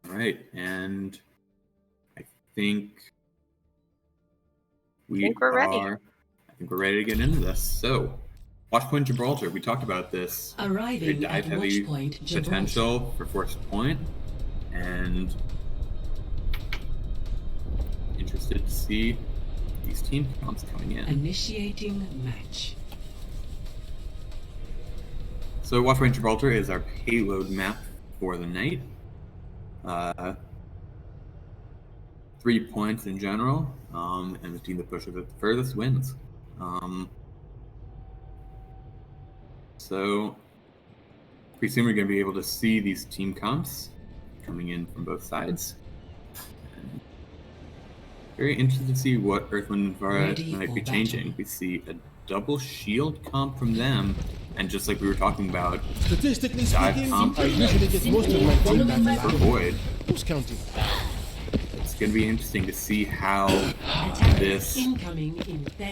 All right, and I think we're ready. I think we're ready to get into this. So, Watchpoint Gibraltar. We talked about this. Arriving dive at heavy Watchpoint potential for Force Point, and interested to see these team comps coming in. Initiating match. So, Watchpoint Gibraltar is our payload map for the night. 3 points in general, and the team that pushes it the furthest wins. So, pretty soon we're going to be able to see these team comps coming in from both sides. And very interested to see what Earth, Wind, and Fara might be changing. We see a double shield comp from them, and just like we were talking about, statistically dive speaking, comp I usually get most of my team back for Void. Who's counting? It's going to be interesting to see how this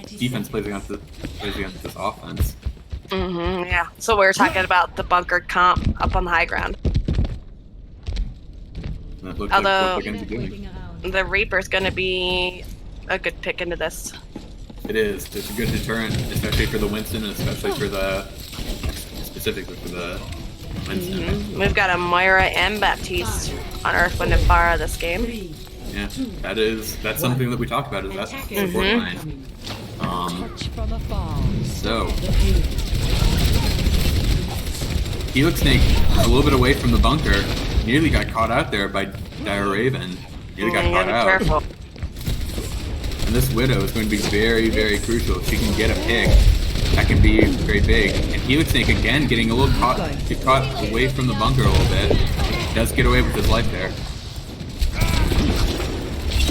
defense plays against this offense. Yeah. So we were talking about the bunkered comp up on the high ground. That looks Although like what they're going to be doing. The Reaper's going to be a good pick into this. It is. It's a good deterrent, especially for the Winston, and especially specifically for the Winston. We've got a Moira and Baptiste on Earth, Wind, and Fara this game. 3, Yeah, that's something that we talked about, is that support line. From afar. So Helix Snake is a little bit away from the bunker. Nearly got caught out there by Dire Raven. Nearly got caught out. Careful. And this Widow is going to be very, very crucial. If she can get a pick, that can be very big. And Helix Snake again getting a little caught away from the bunker a little bit. Does get away with his life there.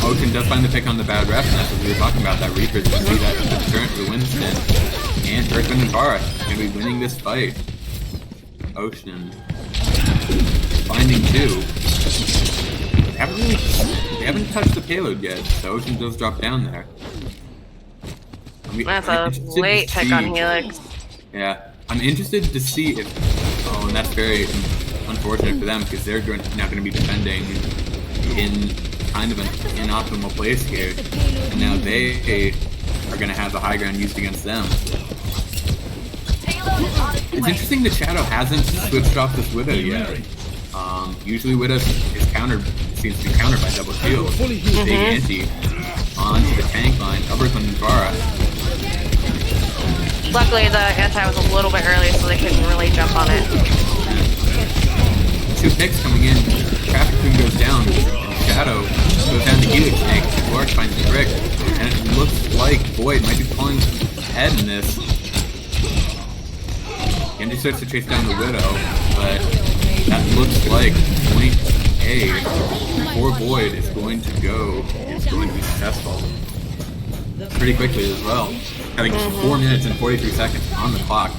Ocean does find the pick on the bad ref, and that's what we were talking about, that Reaper. You see that the turn to the Winston. And Earthwind and Vara going to be winning this fight. Ocean finding 2. They haven't touched the payload yet, so Ocean does drop down there. That's a late pick on Helix. Yeah, I'm interested to see if... Oh, and that's very unfortunate for them, because they're now going to be defending in kind of an inoptimal place here, and now they are going to have the high ground used against them. It's interesting that Shadow hasn't switched off this Widow yet. Usually Widow seems to be countered by double shield. Big anti onto the tank line of Earthwind and Vara. Luckily, the anti was a little bit early, so they couldn't really jump on it. 2 picks coming in. Traffic Queen goes down. Shadow goes down to Helix Snake. Lark finds the brick. And it looks like Void might be pulling ahead in this. Genji starts to chase down the Widow, but that looks like point A for Void is going to be successful. Pretty quickly as well. Having 4 minutes and 43 seconds on the clock.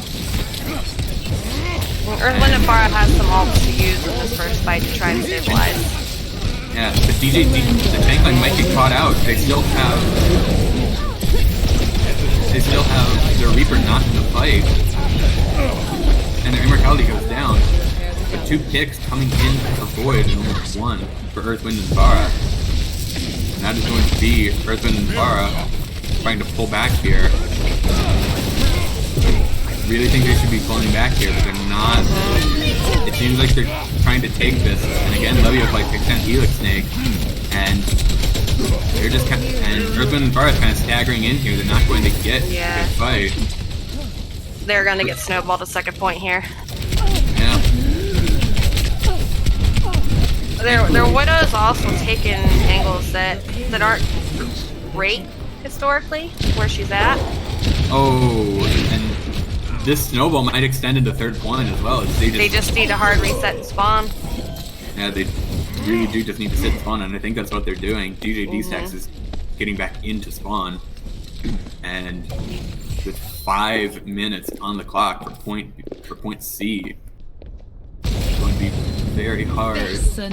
Earthwind and Vara has some ults to use in this first fight to try and stabilize. Yeah, the the tank line might get caught out. They still have their Reaper not in the fight. And their immortality goes down. But 2 picks coming in for Void and only 1 for Earthwind and Vara. And that is going to be Earthwind and Vara trying to pull back here. I really think they should be pulling back here, but they're not. It seems like they're trying to take this. And again, Leviathan picks down Helix Snake, and they're just and Earthwind and Vara is kind of staggering in here. They're not going to get a good fight. They're going to get snowballed a second point here. Yeah. Their Widow's also taken angles that aren't great historically, where she's at. Oh, and this snowball might extend into 3rd point as well. They just need a hard reset and spawn. Yeah, they really do just need to sit and spawn, and I think that's what they're doing. DJ D-Stax is getting back into spawn, and with 5 minutes on the clock for point C, it's going to be very hard for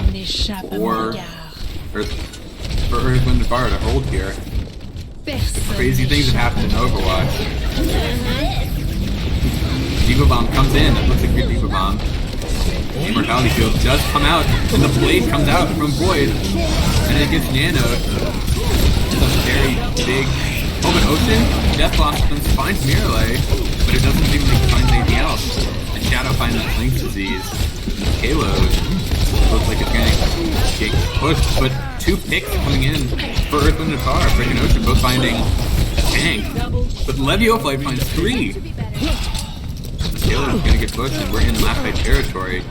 Earthwind and Vara to hold here. Crazy things have happened in Overwatch. Diva Bomb comes in. It looks like a Diva Bomb. The Immortality Shield does come out, and the blade comes out from Void, and it gets nanoed. It's a very big... Oh, but Ocean, Death Blossom finds Mirrorlay, but it doesn't seem like it finds anything else. And Shadow finds that Link Disease. And the payload looks like it's gonna get pushed, but 2 picks coming in for Earthwind and Vara. Freaking Ocean both finding a tank, but Levioflight finds 3. The payload is gonna get pushed, and we're in last fight territory.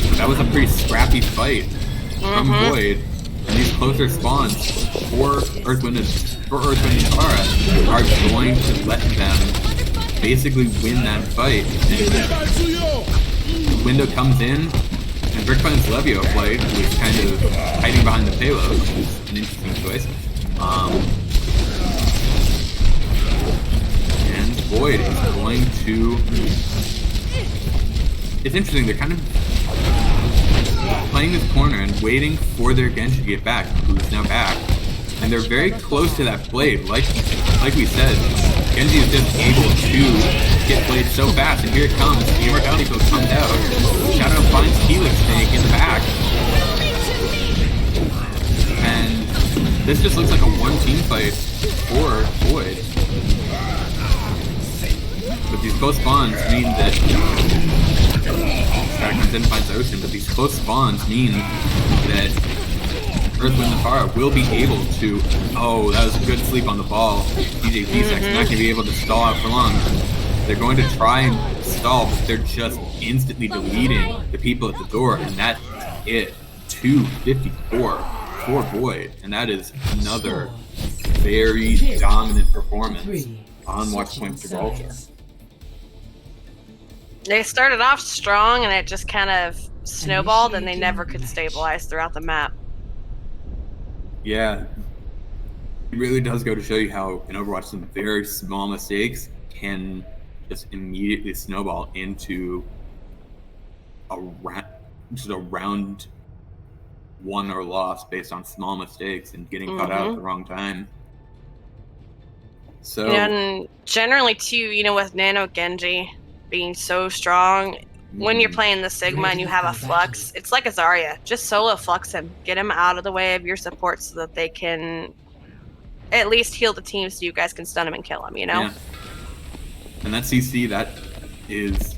But that was a pretty scrappy fight from Void, and these closer spawns for Earthwind and Vara are going to let them basically win that fight. And the window comes in, and Brick finds Levioflight, who is kind of hiding behind the payload, which is an interesting choice. And Void is going to... It's interesting, they're kind of playing this corner and waiting for their Genji to get back, who's now back. And they're very close to that blade. Like we said, Genji is just able to get Blade so fast, and here it comes. The Immortality Field comes out. Shadow finds Helix Snake in the back. And this just looks like a 1-team fight for Void. But these close spawns mean that Shadow comes in and finds Ocean, but these close spawns mean that Earth, Wind, and Fire will be able to... Oh, that was a good sleep on the ball. DJ D-Sex not going to be able to stall out for long. They're going to try and stall, but they're just instantly deleting the people at the door, and that's it. 254 for Void, and that is another very dominant performance on Watchpoint Gibraltar. They started off strong, and it just kind of snowballed, and they never could stabilize throughout the map. Yeah, it really does go to show you how in Overwatch some very small mistakes can just immediately snowball into a round won or lost based on small mistakes and getting caught out at the wrong time. So, and generally too, with Nano Genji being so strong, when you're playing the Sigma and you have a Flux, it's like a Zarya. Just solo Flux him. Get him out of the way of your support so that they can at least heal the team so you guys can stun him and kill him, Yeah. And that CC, that is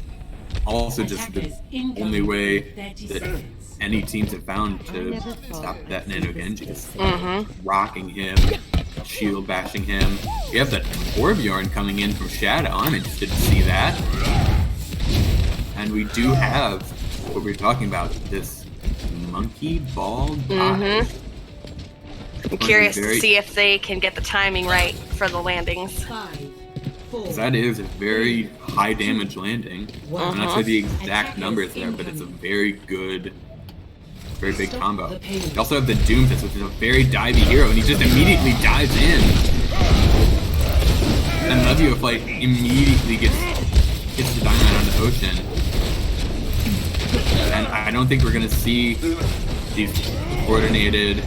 also just the only way that any teams have found to stop that Nano Genji. Rocking him, shield bashing him. We have that Torbjorn coming in from Shadow. I'm interested to see that. And we do have what we were talking about, this monkey ball dodge. I'm curious to see if they can get the timing right for the landings. Because that is a very high damage landing. I'm not sure the exact numbers there, but it's a very good, very big combo. You also have the Doomfist, which is a very divey hero, and he just immediately dives in. And Levio like immediately gets the dynamite on the ocean. And I don't think we're gonna see these coordinated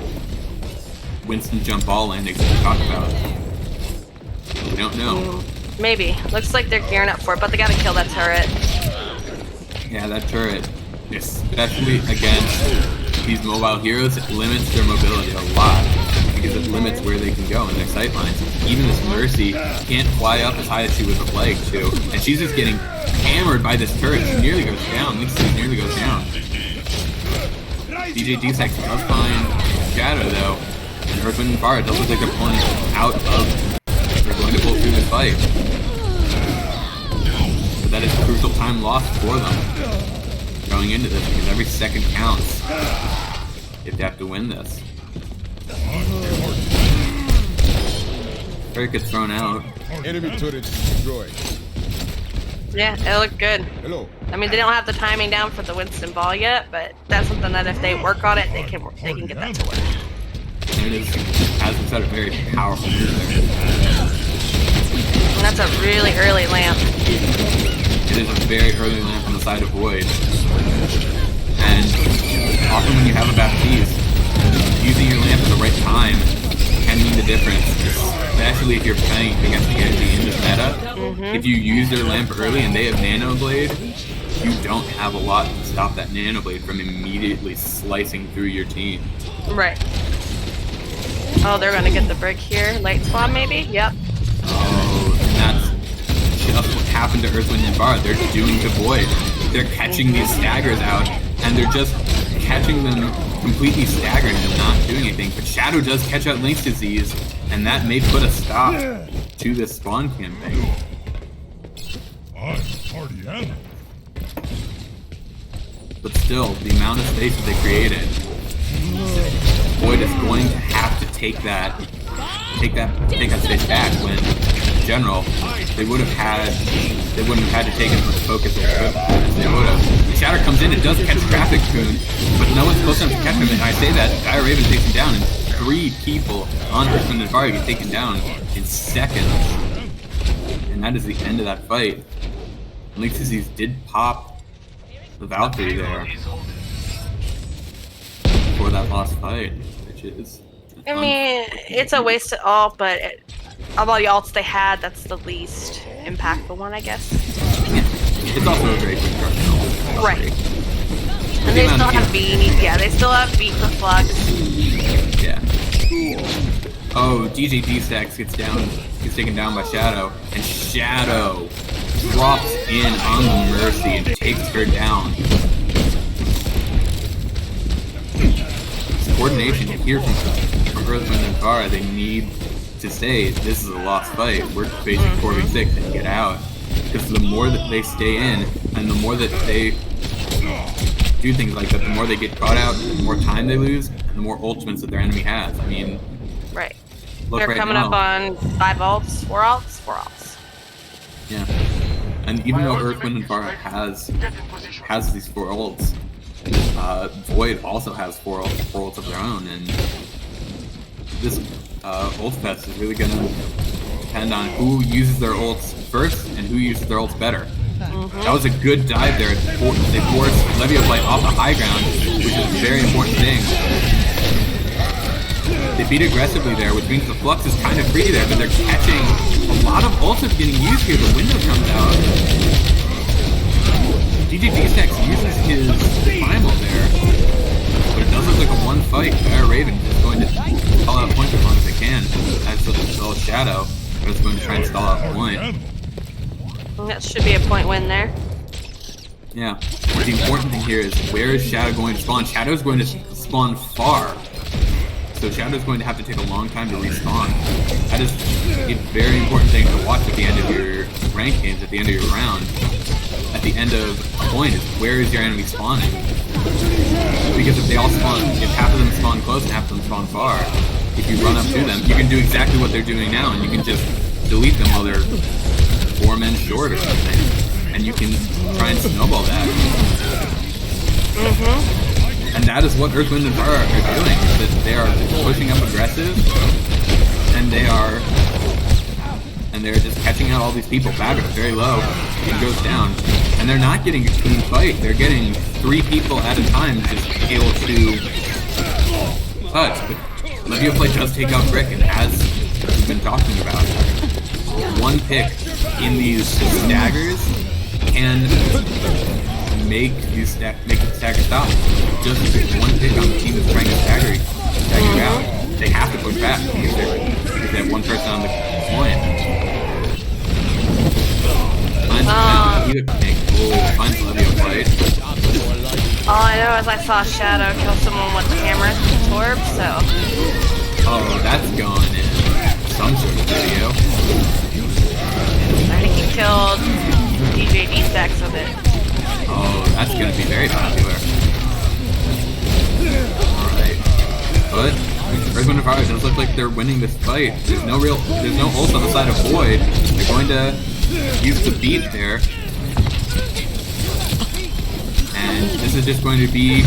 Winston jump ball landings that we talked about. We don't know. Maybe. Looks like they're gearing up for it, but they gotta kill that turret. Yeah, that turret, especially against these mobile heroes, it limits their mobility a lot because it limits where they can go in their sight lines. Even this Mercy can't fly up as high as she would have liked to, and she's just getting hammered by this turret. She nearly goes down. Lixie nearly goes down. DJ D-Sex does find Shadow though, and Earth, Wind, and Fire does look like they're pulling out of. They're going to pull through this fight. But that is crucial time lost for them going into this because every second counts if they have to win this. Turret gets thrown out. Enemy turret destroyed. Yeah, it looked good. Hello. I mean, they don't have the timing down for the Winston ball yet, but that's something that if they work on it, they can get that to work. And it is, as we said, a very powerful move there. And that's a really early lamp. It is a very early lamp on the side of Void. And often when you have a Baptiste, using your lamp at the right time can mean the difference. Especially if you're playing against the Genji in this meta. If you use their lamp early and they have Nano Blade, you don't have a lot to stop that Nano Blade from immediately slicing through your team. Right. Oh, they're gonna get the brick here. Light Squad, maybe? Yep. Oh, and that's just what happened to Earth, Wind, and Fire. They're doing to Void. They're catching these staggers out, and they're just catching them completely staggered and not doing anything. But Shadow does catch out Link's Disease, and that may put a stop to this spawn campaign. But still, the amount of space that they created, Void is going to have to take that space back when, in general, they wouldn't have had to take as much focus as they would have. The Shatter comes in, it does catch Traffic Coon, but no one's close enough to catch him, and I say that Dire Raven takes him down, and 3 people on Earth, Wind, and Fire get taken down in seconds. And that is the end of that fight. Link's Disease did pop the Valkyrie there for that last fight, which is... I mean, it's a waste of all, but of all the alts they had, that's the least impactful one, I guess. Yeah. It's also a great construction. Right. And they still have beat. Yeah, they still have beat for Flux. Yeah. Oh, DJ D-Sex gets taken down by Shadow, and Shadow drops in on the Mercy and takes her down. coordination here from Earth, Wind, and Fire. They need to say, this is a lost fight. We're facing 4v6 and get out. Because the more that they stay in, and the more that they do things like that, the more they get caught out, the more time they lose, and the more ultimates that their enemy has. I mean, Right. look They're right coming now. up on 5 ults, 4 ults, 4 ults. Yeah. And even though Earth, Wind, and Fire has these 4 ults, Void also has 4 ults of their own, and this ult fest is really gonna depend on who uses their ults first and who uses their ults better. That was a good dive there. They forced Leviathan off the high ground, which is a very important thing. They beat aggressively there, which means the flux is kind of free there, but they're catching a lot of ults are getting used here. The window comes out. DJ D-Stex uses his primal there, but it does look like a one fight. Fire Raven is going to stall out point as long as they can. As well as Shadow, they're just going to try and stall out point. That should be a point win there. Yeah, but the important thing here is where is Shadow going to spawn? Shadow's going to spawn far. So Shadow's going to have to take a long time to respawn. That is a very important thing to watch at the end of your rank games, at the end of your round. At the end of a point is where is your enemy spawning? Because if they all spawn, if half of them spawn close and half of them spawn far, if you run up to them, you can do exactly what they're doing now, and you can just delete them while they're 4 men short or something, and you can try and snowball that. And that is what Earth, Wind, and Fire are doing. That they are just pushing up aggressive, and they're just catching out all these people. Badger very low and goes down, and they're not getting a clean fight. They're getting 3 people at a time just able to touch. But Leviathan does take out Brick, and as we've been talking about, one pick in these staggers can make the stagger stop. Just one pick on the team is trying to stagger you out. They have to push back because they have one person on the point. Finds Leviathan. All I know is I saw Shadow kill someone with the hammer torb, so. Oh, that's going in some sort of video. I think he killed DJ D-Stacks with it. Oh, that's gonna be very popular. Alright. But Earth, Wind, and Fire does look like they're winning this fight. There's no ult on the side of Void. They're going to use the beat there. And this is just going to be,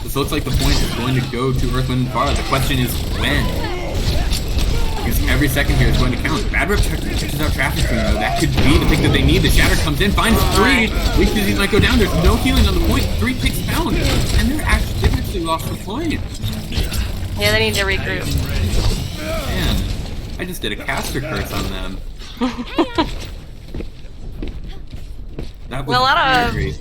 this looks like the point is going to go to Earth, Wind, and Fire. The question is when? Because every second here is going to count. Bad Rip catches out traffic screen though. That could be the pick that they need. The Shatter comes in, finds 3. Weak disease might go down. There's no healing on the point. 3 picks down. And they've actually lost the point. Yeah, they need to regroup. Man, I just did a caster curse on them. That was Well, very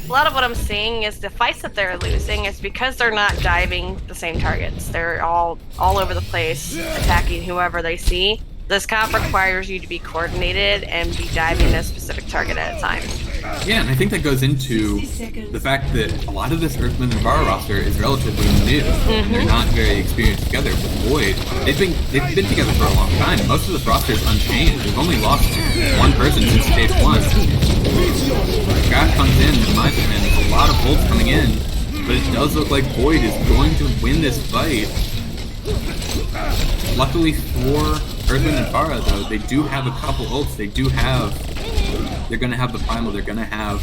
a lot of what I'm seeing is the fights that they're losing is because they're not diving the same targets. They're all over the place, attacking whoever they see. This comp requires you to be coordinated and be diving a specific target at a time. Yeah, and I think that goes into the fact that a lot of this Earth, Wind, and Fire roster is relatively new. And they're not very experienced together. With Void, they've been together for a long time. Most of this roster is unchanged. They've only lost one person since stage 1. Scott comes in my opinion, a lot of ults coming in, but it does look like Void is going to win this fight. Luckily for Earth, Wind, and Fire, though, they do have a couple ults. They're gonna have the primal. They're gonna have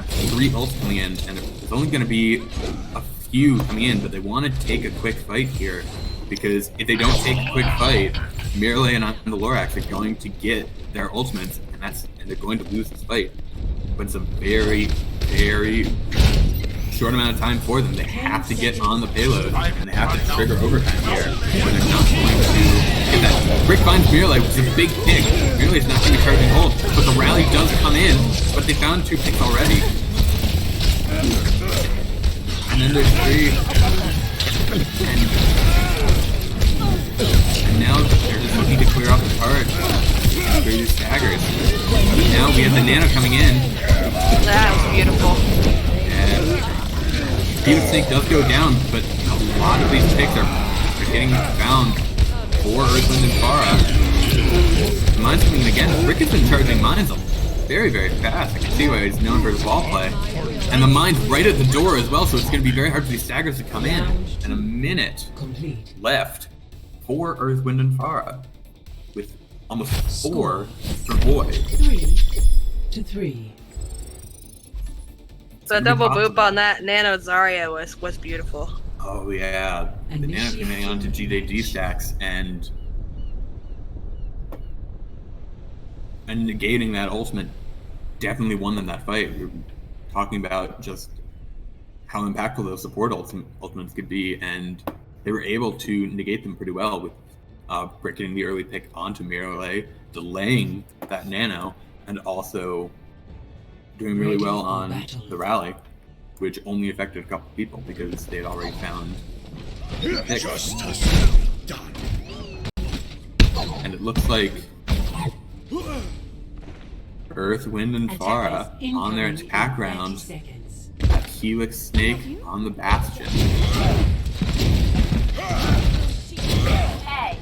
3 ults coming in, and there's only gonna be a few coming in. But they want to take a quick fight here, because if they don't take a quick fight, Mirrorlay and the Lorax are going to get their ultimates, and they're going to lose this fight. But it's a very, very short amount of time for them. They have to get on the payload, and they have to trigger overtime here, or they're not going to get that. Brick finds Mirrorlay, which is a big pick. Mirrorlay's not going to be charging ult, but the rally does come in, but they found 2 picks already. And then there's 3. And now they're just looking to clear off the turret. Clear these staggers. Now we have the Nano coming in. That was beautiful. And Phoenix Snake does go down, but a lot of these picks are getting found for Earthwind and Farah. The Mines coming in again. Rick has been charging Mines very, very fast. I can see why he's known for his wall play. And the Mines right at the door as well, so it's going to be very hard for these staggers to come in. And a minute left for Earthwind and Farah, with almost 4 for Void. 3-3. So a double boop on that Nano Zarya was beautiful. Oh yeah, the Nano coming onto GJD stacks and negating that ultimate definitely won them that fight. We're talking about just how impactful those support ultimates could be, and they were able to negate them pretty well with Brick getting the early pick onto Mirrorlay, delaying that Nano, and also doing really well on the rally, which only affected a couple people because they had already found picks. And it looks like Earth, Wind, and Farah on their attack rounds have Helix Snake on the Bastion.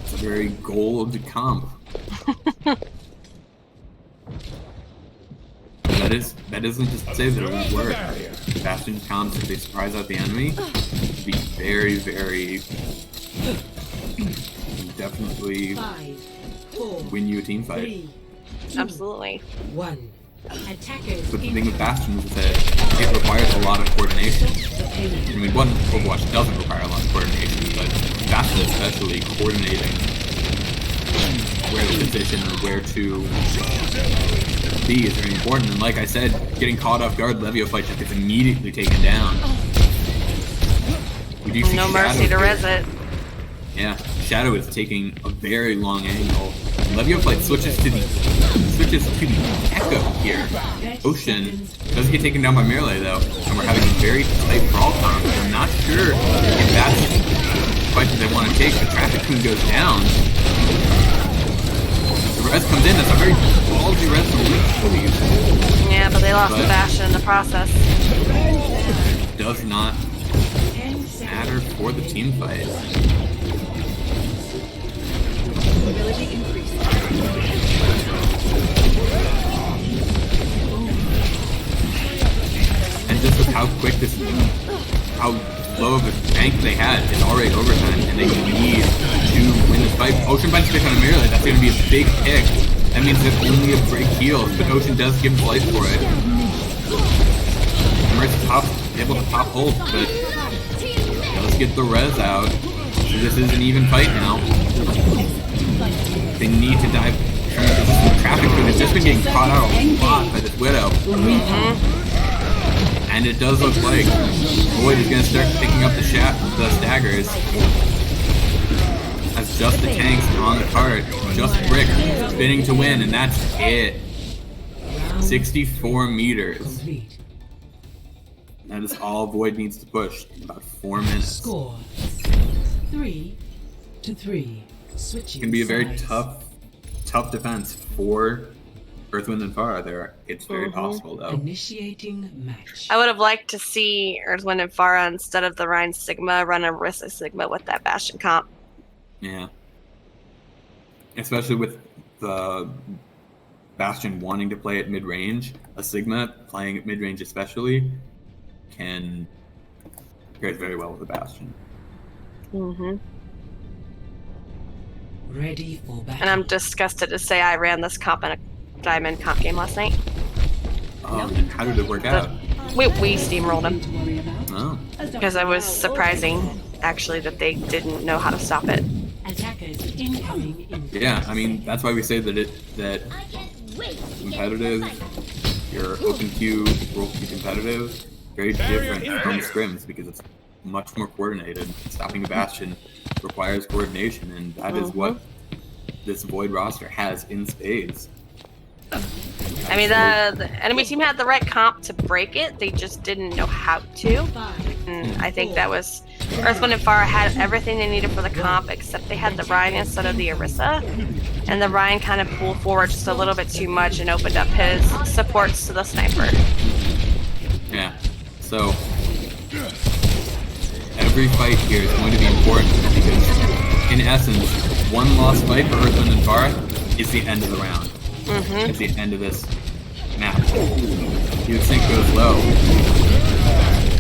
It's a very gold comp. That isn't just to say that it won't work. Bastion comps, if they surprise out the enemy, be very, very definitely win you a team fight. Absolutely. But But the thing with Bastion is that it requires a lot of coordination. I mean, one Overwatch doesn't require a lot of coordination, but Bastion especially coordinating where to position or where to be is very important. And like I said, getting caught off guard, Levio fight just gets immediately taken down. We do see No mercy to here. res it. Yeah, Shadow is taking a very long angle. Levio Flight switches to the Echo here. Ocean doesn't get taken down by Mirrorlay though, and we're having a very tight brawl comp. I'm not sure if that's the fight that they want to take. The Traffic Queen goes down. The res comes in. That's a very ballsy res from Lynx, please. Yeah, but they lost the Bastion in the process. Does not matter for the team fight. And just with how quick this, how low of a bank they had, it's already overtime, and they need to win this fight. Ocean finds pick on a Mirrorlay, that's going to be a big pick. That means that only a break heals, but Ocean does give his life for it. Mercy's able to pop hold, but let's get the res out. So this is an even fight now. They need to dive. Traffic Queen has just been getting caught out a lot by this Widow. And it does look like Void is going to start picking up the staggers. As just the tanks on the cart, just Brick spinning to win, and that's it. 64 meters. That is all Void needs to push in about 4 minutes. Score 3-3. Switching. It's going to be a very tough defense for Earth, Wind, and Farah there. It's very possible, though. Initiating match. I would have liked to see Earth, Wind, and Farah instead of the Rhine Sigma run a Rissa Sigma with that Bastion comp. Yeah. Especially with the Bastion wanting to play at mid-range, a Sigma playing at mid-range especially can pair very well with the Bastion. Ready for battle. And I'm disgusted to say I ran this comp in a Diamond comp game last night. And how did it work out? We steamrolled him. Oh. Because it was surprising, actually, that they didn't know how to stop it. Attackers incoming in. Yeah, I mean, that's why we say that competitive, your open queue, world queue competitive, very different from scrims because it's much more coordinated. Stopping the Bastion requires coordination, and that is what this Void roster has in spades. I mean, the enemy team had the right comp to break it, they just didn't know how to. And I think that was... Earth, Wind, and Farah had everything they needed for the comp, except they had the Ryan instead of the Orisa. And the Ryan kind of pulled forward just a little bit too much and opened up his supports to the Sniper. Yeah, so every fight here is going to be important because, in essence, one lost fight for Earthwind and Vara is the end of the round. It's the end of this map. You would think goes low.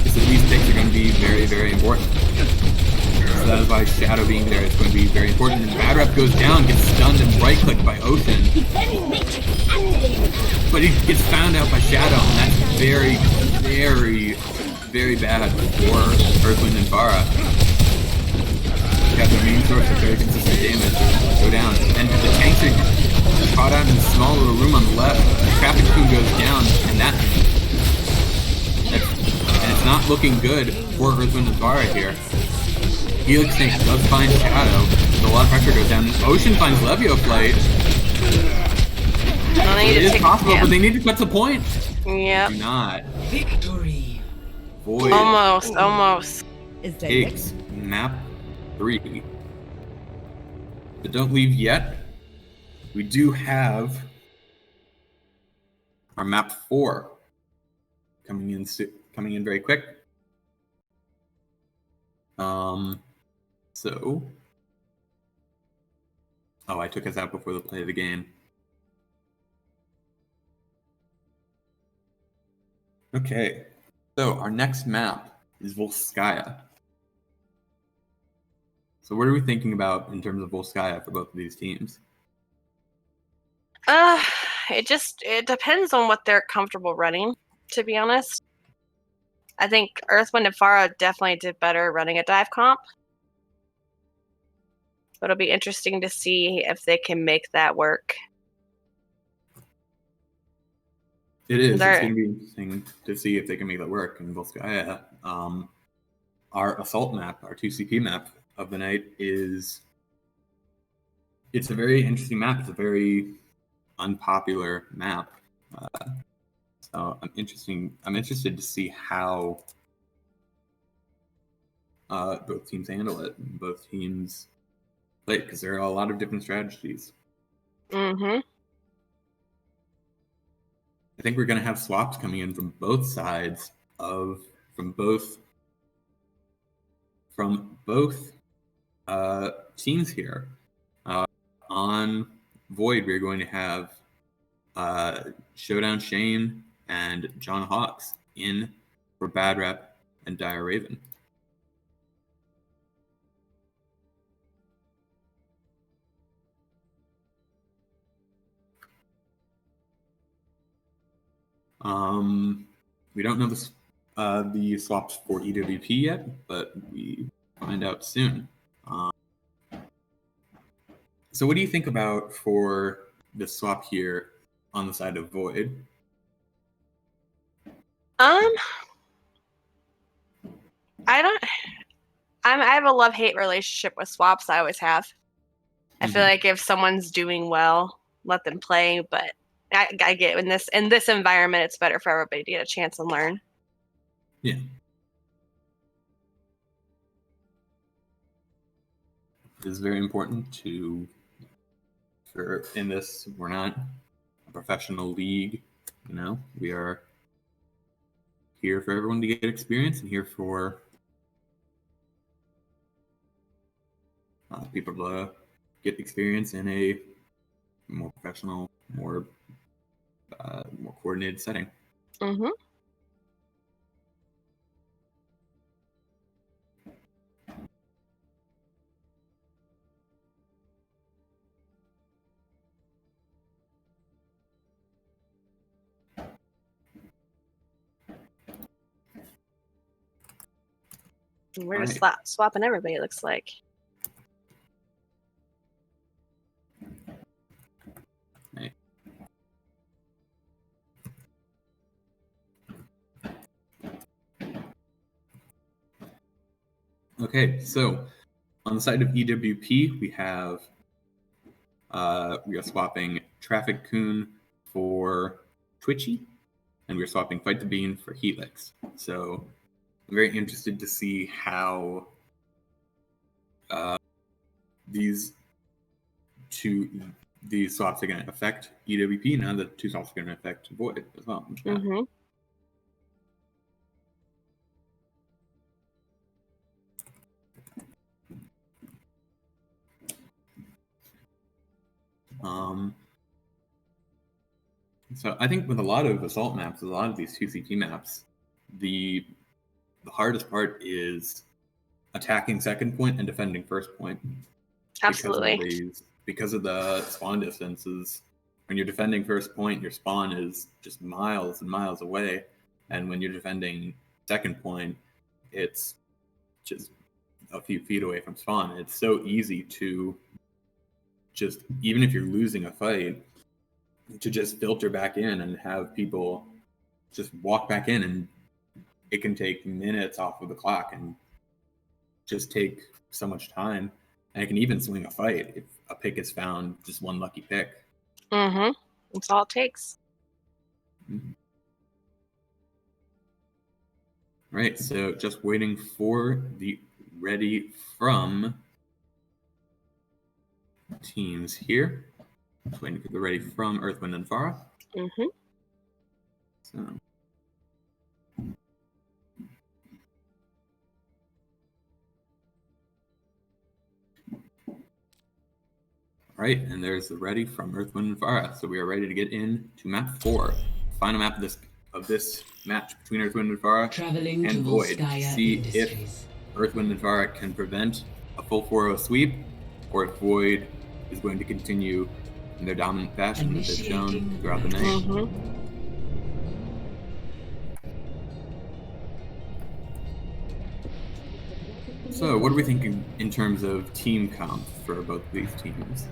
Because these picks are going to be very, very important. So that is why Shadow being there is going to be very important. And Bad Rep goes down, gets stunned and right-clicked by Ocean. But he gets found out by Shadow, and that's very, very, very bad for Earthwind and Vara. Have their main source of very consistent damage go down. And the tanks are caught out in a small little room on the left. Traffic Coon goes down, and it's not looking good for Earthwind and Vara here. Helix Tank does find Shadow, so a lot of pressure goes down. Ocean finds Levio Flight. Well, It is possible, but they need to cut the point. Yep. Do not. Victory. Void Almost. Is that takes map 3. But don't leave yet. We do have our map 4 coming in very quick. I took us out before the play of the game. Okay, so our next map is Volskaya. So what are we thinking about in terms of Volskaya for both of these teams? It depends on what they're comfortable running, to be honest. I think Earthwind and Vara definitely did better running a dive comp. But it'll be interesting to see if they can make that work. It is. It's going to be interesting to see if they can make that work in Volskaya. Our assault map, our 2CP map of the night it's a very interesting map. It's a very unpopular map. So I'm interested to see how both teams handle it. Both teams play it because there are a lot of different strategies. Mm-hmm. I think we're going to have swaps coming in from both sides from both teams here. On Void, we're going to have Showdown Shane and John Hawks in for Bad Rep and Dire Raven. We don't know the swaps for EWP yet, but we find out soon. So what do you think about for the swap here on the side of Void? I have a love-hate relationship with swaps. I always have. I feel like if someone's doing well, let them play. But I get in this environment, it's better for everybody to get a chance and learn. Yeah. It is very important in this, we're not a professional league, we are here for everyone to get experience and here for people to get experience in a more professional, more coordinated setting. Mm-hmm. We're just swapping everybody, it looks like. Right. Okay, so on the side of EWP, we are swapping Traffic Coon for Twitchy, and we're swapping Fight the Bean for Helix. So I'm very interested to see how these swaps are going to affect EWP. Now the two swaps are going to affect Void as well. Mm-hmm. So I think with a lot of assault maps, a lot of these 2CT maps, the hardest part is attacking second point and defending first point. Absolutely. Because of the spawn distances. When you're defending first point, your spawn is just miles and miles away. And when you're defending second point, it's just a few feet away from spawn. It's so easy to just, even if you're losing a fight, to just filter back in and have people just walk back in, and it can take minutes off of the clock and just take so much time. And it can even swing a fight if a pick is found, just one lucky pick. Mm-hmm. That's all it takes. Right, so just waiting for the ready from teams here. Just waiting for the ready from Earth, Wind, and Farah. Mm-hmm. So. All right, and there's the ready from Earth, Wind, and Farah. So we are ready to get into map 4, final map of this match between Earth, Wind, and Farah Traveling and to Void. Volskaya See Industries. if Earth, Wind, and Farah can prevent a full 4-0 sweep, or if Void is going to continue in their dominant fashion that they've shown throughout the night. Mm-hmm. So, what are we thinking in terms of team comp for both of these teams?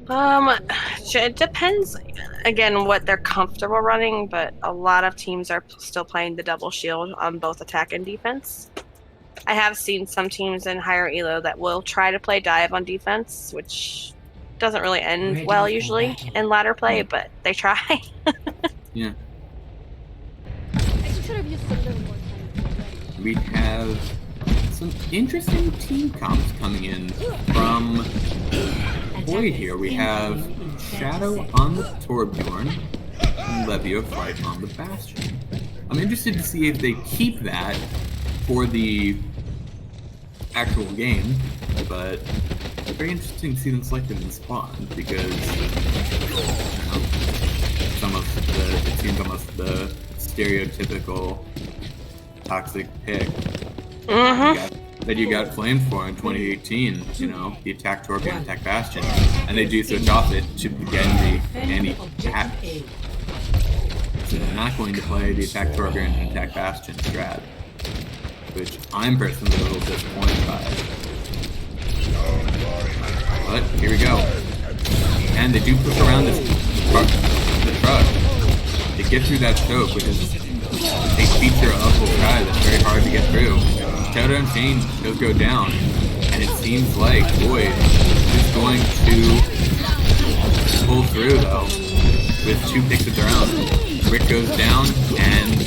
It depends, again, what they're comfortable running, but a lot of teams are still playing the double shield on both attack and defense. I have seen some teams in higher elo that will try to play dive on defense, which doesn't really end Ready well for usually battle. in ladder play, but they try. Yeah. I just could have used a little more time. We have some interesting team comps coming in from Void here. We have Shadow on the Torbjorn and Levio Flight on the Bastion. I'm interested to see if they keep that for the actual game, but it's very interesting to see them selected in spawn because it seems almost the stereotypical toxic pick that you got flamed for in 2018, the attack Torque and attack Bastion, and they do switch off it to begin the anti-attack. So they're not going to play the attack Torque and attack Bastion strat, which I'm personally a little disappointed by. But here we go. And they do push around the truck. They get through that choke, which is a feature of the sky that's very hard to get through. Showdown Chain does go down, and it seems like Void is going to pull through though, with 2 picks of their own. Rick goes down, and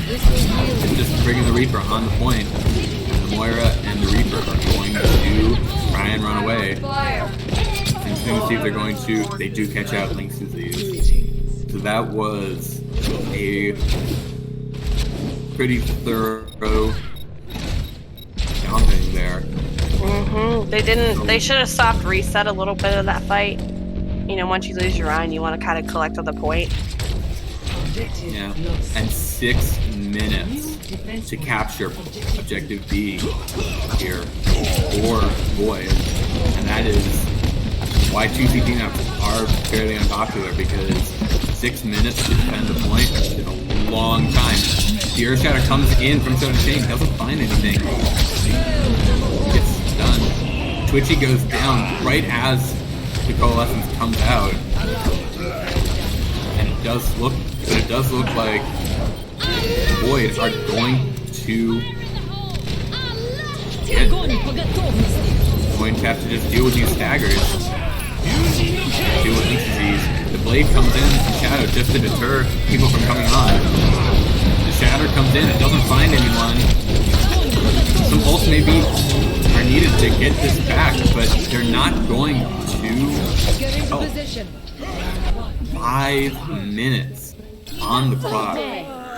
it's just bringing the Reaper on the point. And the Moira and the Reaper are going to try and run away. And as soon as they're going to, they do catch out Link's disease. So that was a pretty thorough jumping there. They should have stopped reset a little bit of that fight. Once you lose your Rhine, you want to kind of collect on the point. Yeah, and 6 minutes to capture objective B here for Void, and that is why 2CT maps are fairly unpopular, because 6 minutes to defend the point is a long time. The Earth Shatter comes in from Soda Chain, doesn't find anything, gets stunned. Twitchy goes down right as the Coalescence comes out, and it does look like Void are going to have to just deal with these staggers. Deal with Link's disease. The blade comes in from Shadow just to deter people from coming on. The Shatter comes in, it doesn't find anyone. Some ults maybe are needed to get this back, but they're not going to help. 5 minutes on the clock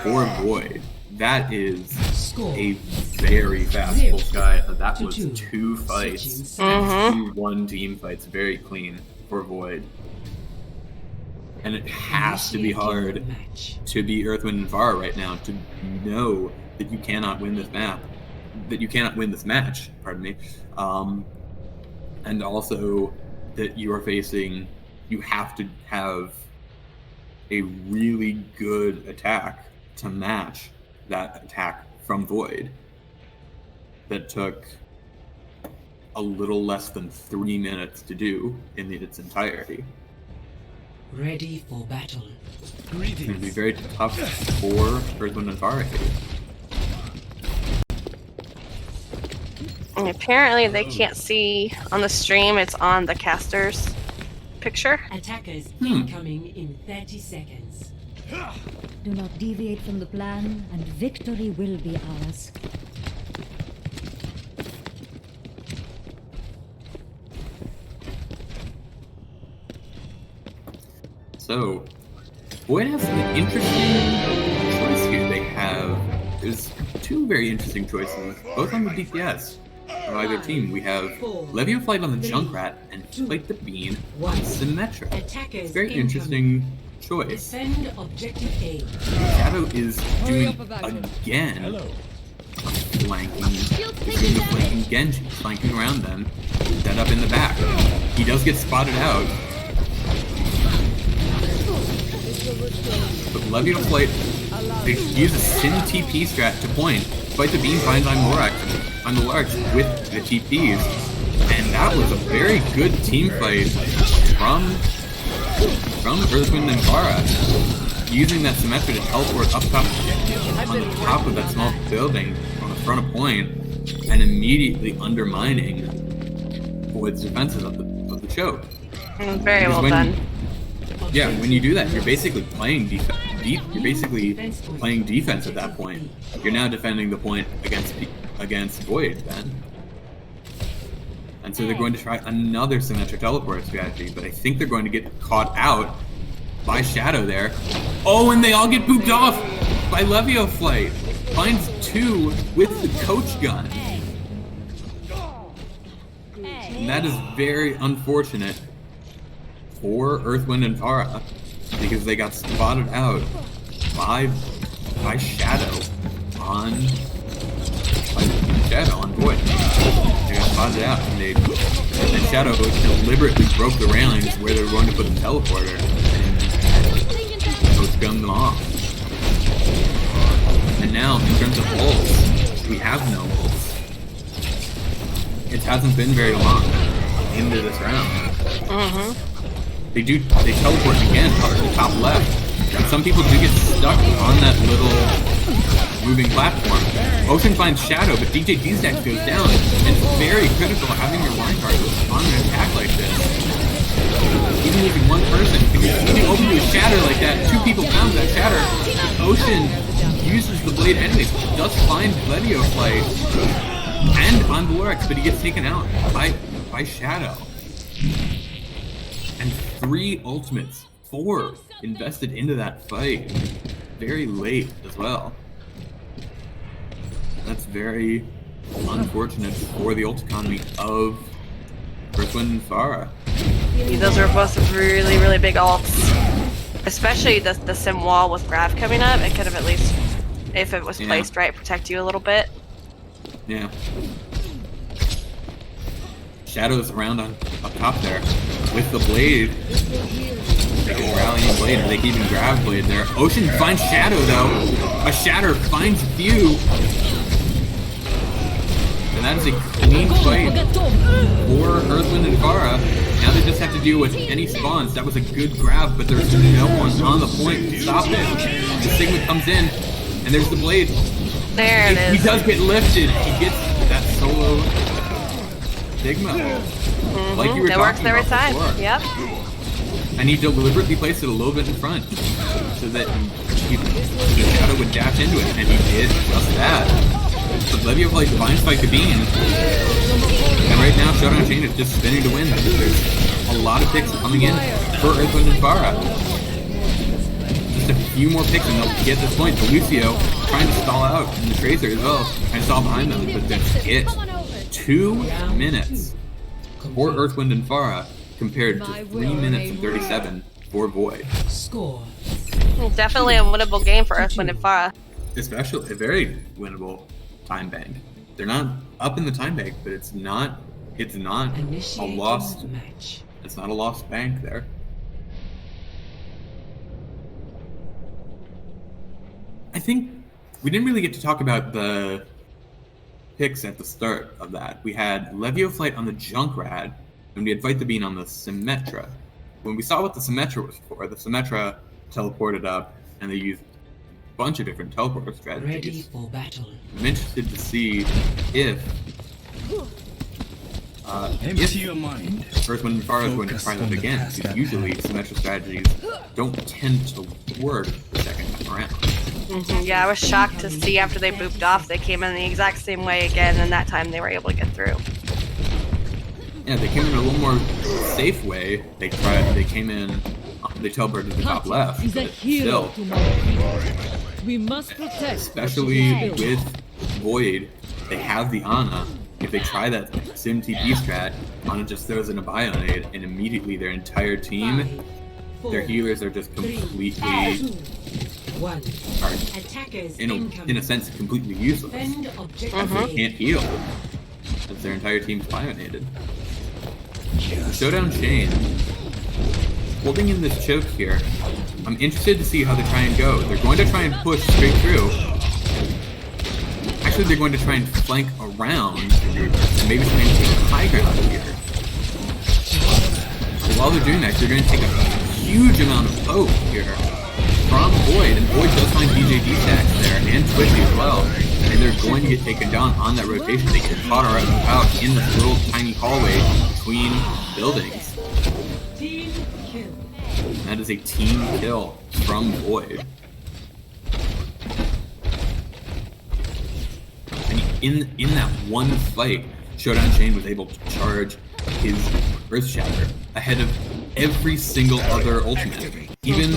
for Void. That is a very fast full sky. That was 2 fights. 2 one-team fights, very clean. for Void. And it has to be hard Match. to be Earth, Wind, and Fire right now, to know that you cannot win this map, that you cannot win this match, pardon me, and also that you are facing, you have to have a really good attack to match that attack from Void that took a little less than 3 minutes to do in its entirety. Ready for battle. It's going to be very tough for Earth, Wind, and Fire here. And apparently they can't see on the stream, it's on the caster's picture. Attackers incoming in 30 seconds. Do not deviate from the plan, and victory will be ours. So, Void has an interesting choice here. There's two very interesting choices, both on the DPS of either team. We have Levio Flight on the Junkrat and Flight the Bean on Symmetra. Attackers Very incoming. interesting choice. Defend objective A. Shadow is doing again flanking Genji, flanking around them, set up in the back. He does get spotted out. But Levio Flight, they use a Sin TP strat to point. Fight the Beam finds on the Larks with the TPs. And that was a very good team fight from Earth, Wind, and Vara. Using that Symmetra to teleport up top on the top of that small building on the front of point and immediately undermining Void's defenses of the choke. Very well done. Yeah, when you do that, you're basically playing defense at that point. You're now defending the point against Void then. And so they're going to try another Symmetra teleport strategy, but I think they're going to get caught out by Shadow there. Oh, and they all get booped off by Levio Flight. Finds two with the coach gun. And that is very unfortunate for Earth, Wind, and Fara, because they got spotted out by Shadow on Void. They got spotted out, and Shadow deliberately broke the railings where they were going to put the teleporter, and Coach gunned them off. And now, in terms of ults, we have no ults. It hasn't been very long into this round. They teleport again up to the top left. And some people do get stuck on that little moving platform. Ocean finds Shadow, but DJ D-Stack goes down. And it's very critical having your line card on an attack like this. Even using one person, if you open to a shatter like that, two people pound that shatter. Ocean uses the blade anyways, does find Levio Flight and on Valorex, but he gets taken out by Shadow. And 3 ultimates, 4 invested into that fight, very late as well. That's very unfortunate for the ult economy of Earth, Wind, and Fara. Those are both really, really big ults. Especially the sim wall with Grav coming up. It could have at least, if it was placed right, protect you a little bit. Yeah. Shadow's around up top there with the blade. They can rally in blade, they can even grab blade there. Ocean finds Shadow though. A Shatter finds View. And that is a clean fight for Earth, Wind, and Fara. Now they just have to deal with any spawns. That was a good grab, but there's no one on the point to stop it. The Sigma comes in, and there's the blade. There it is. He does get lifted. He gets that solo Sigma. Like you were It talking works every about time. before. Yep. And he deliberately placed it a little bit in front so that the Shadow would dash into it, and he did just that. But Levio Flight finds Spike the Bean, and right now Showdown Chain is just spinning to win. There's a lot of picks coming in for Earth, Wind, and Fara. Just a few more picks and they'll get this point. But Lucio trying to stall out, and the Tracer as well, trying to stall behind them, but that's it. 2 minutes for Earth, Wind, and Fara compared to 3 minutes and 37 for Void. Score. Definitely a winnable game for Earth, Wind, and Fire. Especially a very winnable time bank. They're not up in the time bank, but it's not a Initiating lost match. it's not a lost bank there. I think we didn't really get to talk about the picks at the start of that. We had Levio Flight on the Junkrat, and we had Fight the Bean on the Symmetra. When we saw what the Symmetra was for, the Symmetra teleported up, and they used a bunch of different teleporter Ready strategies. for battle. I'm interested to see if Empty your mind. Earth, Wind, and Fire is going to Focus try on that the again, task because at usually hand. Symmetra strategies don't tend to work the second time around. Yeah, I was shocked to see after they booped off, they came in the exact same way again, and that time they were able to get through. Yeah, they came in a little more safe way. They came in, they teleported to the top left, He's a but hero still, to my people. We must protect. especially what is built. with Void, they have the Ana. If they try that Sim TP strat, Ana just throws in a Bionade, and immediately their entire team, 5, 4, their healers are just 3, completely, 2, 1. are Attackers in incoming. a sense, completely useless. Defend objective They A. can't heal, because their entire team's Bionaded. Showdown Chain, holding in this choke here. I'm interested to see how they try and go. They're going to try and push straight through. Actually, they're going to try and flank around and maybe try and take high ground here. But while they're doing that, they're going to take a huge amount of poke here from Void, and Void does find DJD stacks there and Twitchy as well. And they're going to get taken down on that rotation. They get caught out in this little tiny hallway between buildings. Team kill. That is a team kill from Void. And in that one fight, Showdown Chain was able to charge his Earth Shatter ahead of every single other ultimate. Even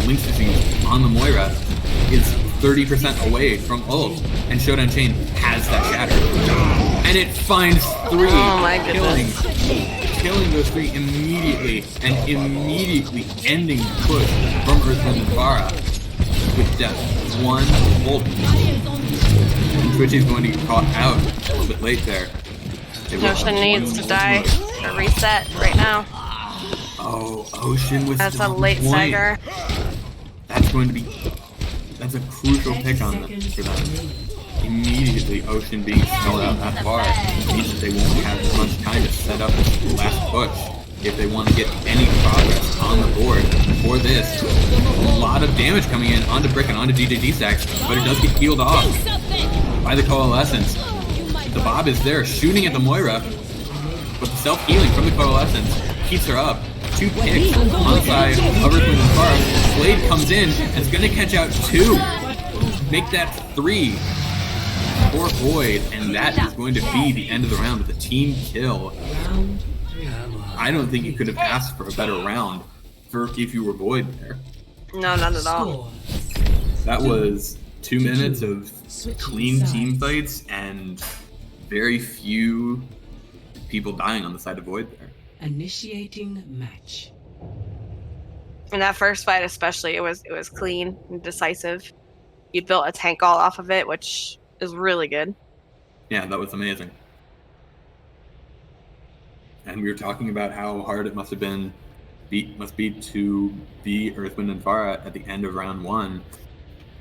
Link's disease on the Moira is 30% away from ult, and Showdown Chain has that shatter. And it finds 3, Oh my goodness. killing those 3 immediately, and immediately ending the push from Earth, Wind, and Fara with just 1 ult. And Twitchy's going to get caught out a little bit late there. Ocean needs to die or reset right now. Oh, Ocean was That's a still on late point. stagger. That's a crucial pick on them for them. Immediately, Ocean being spelled out that far means that they won't have as much time to set up the last push if they want to get any progress on the board for this. A lot of damage coming in onto Brick and onto DJ D-Stacks, but it does get healed off by the Coalescence. The Bob is there shooting at the Moira, but the self-healing from the Coalescence keeps her up. 2 picks on the side of Earth, Wind, and Fire. Blade comes in and is going to catch out 2. Make that 3 for Void, and that is going to be the end of the round with a team kill. Round 3. I don't think you could have asked for a better round if you were Void there. No, not at all. Score. That was 2 minutes of Switching clean sides. team fights and very few people dying on the side of Void there. Initiating match. In that first fight especially, it was clean and decisive. You built a tank all off of it, which is really good. Yeah, that was amazing. And we were talking about how hard it must be to be Earth, Wind, and Fire at the end of round 1.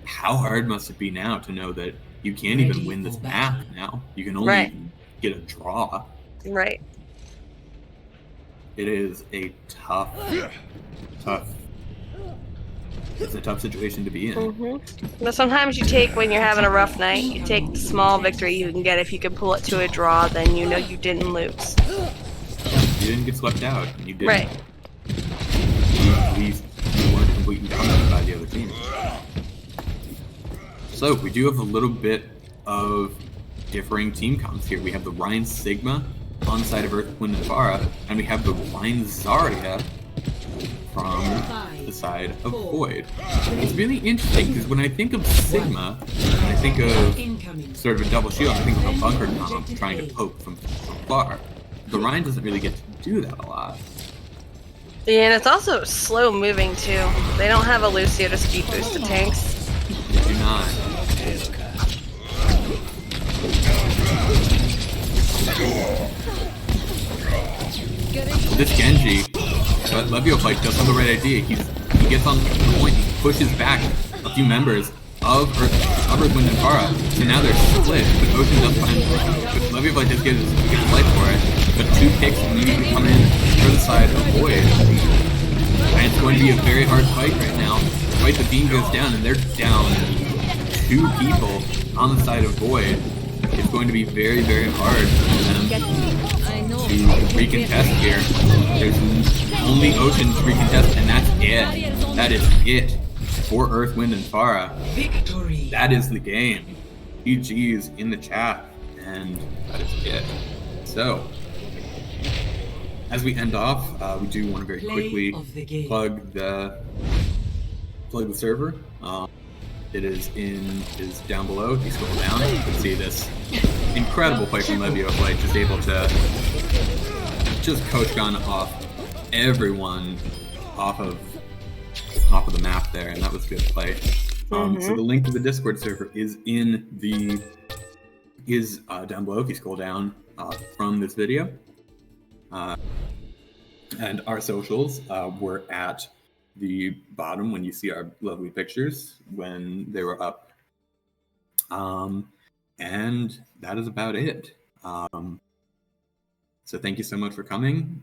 How hard must it be now to know that you can't even Ready win this for map battle. now? You can only Right. get a draw. Right. It is a tough. It's a tough situation to be in. But sometimes you take, when you're having a rough night, you take the small victory you can get. If you can pull it to a draw, then you know you didn't lose. You didn't get swept out. You didn't. Right. At least you weren't completely dominated by the other team. So we do have a little bit of differing team comps here. We have the Rhine Sigma on the side of Earth, Wind, and Fara, and we have the Rhine Zarya from the side of Void. It's really interesting because when I think of Sigma, and I think of Incoming. sort of a double shield, I think of a bunker comp trying to poke from far. The Rhine doesn't really get to do that a lot. Yeah, and it's also slow moving too. They don't have a Lucio to speed boost the tanks. They do not. This Genji, but Levio Fight does have the right idea. He gets on the point, he pushes back a few members of Earth, Wind, and Fara. So now they're split, but Ocean does find, but Levio Fight does get a fight for it. But 2 picks immediately come in for the side of Void. And it's going to be a very hard fight right now. Right, the beam goes down, and they're down 2 people on the side of Void. It's going to be very, very hard for them to recontest here. There's only Ocean to recontest, and that's it. That is it for Earth, Wind, and Fara. Victory. That is the game. GG's in the chat, and that is it. So, as we end off, we do want to very quickly plug the server. It is down below. If you scroll down, you can see this incredible play from Levio Flight, just able to just coach gun off everyone off of the map there, and that was good play. So the link to the Discord server is down below if you scroll down from this video. And our socials were at the bottom when you see our lovely pictures when they were up. And that is about it. So thank you so much for coming.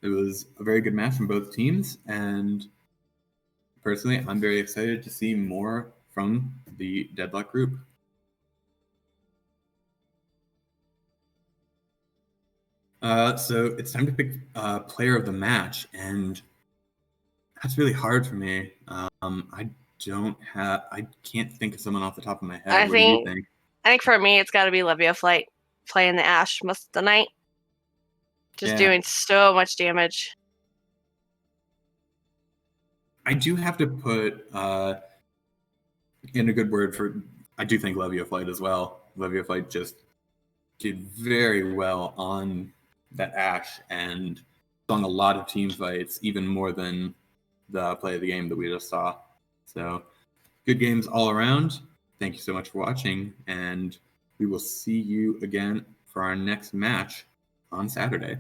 It was a very good match from both teams, and personally, I'm very excited to see more from the Deadlock group. So it's time to pick player of the match, and that's really hard for me. I can't think of someone off the top of my head. I What do you think? think for me, it's got to be Levio Flight playing the Ashe most of the night. Just doing so much damage. I do have to put in a good word for, I do think Levio Flight as well. Levio Flight just did very well on that Ashe and stung a lot of team fights, even more than the play of the game that we just saw. So good games all around. Thank you so much for watching, and we will see you again for our next match on Saturday.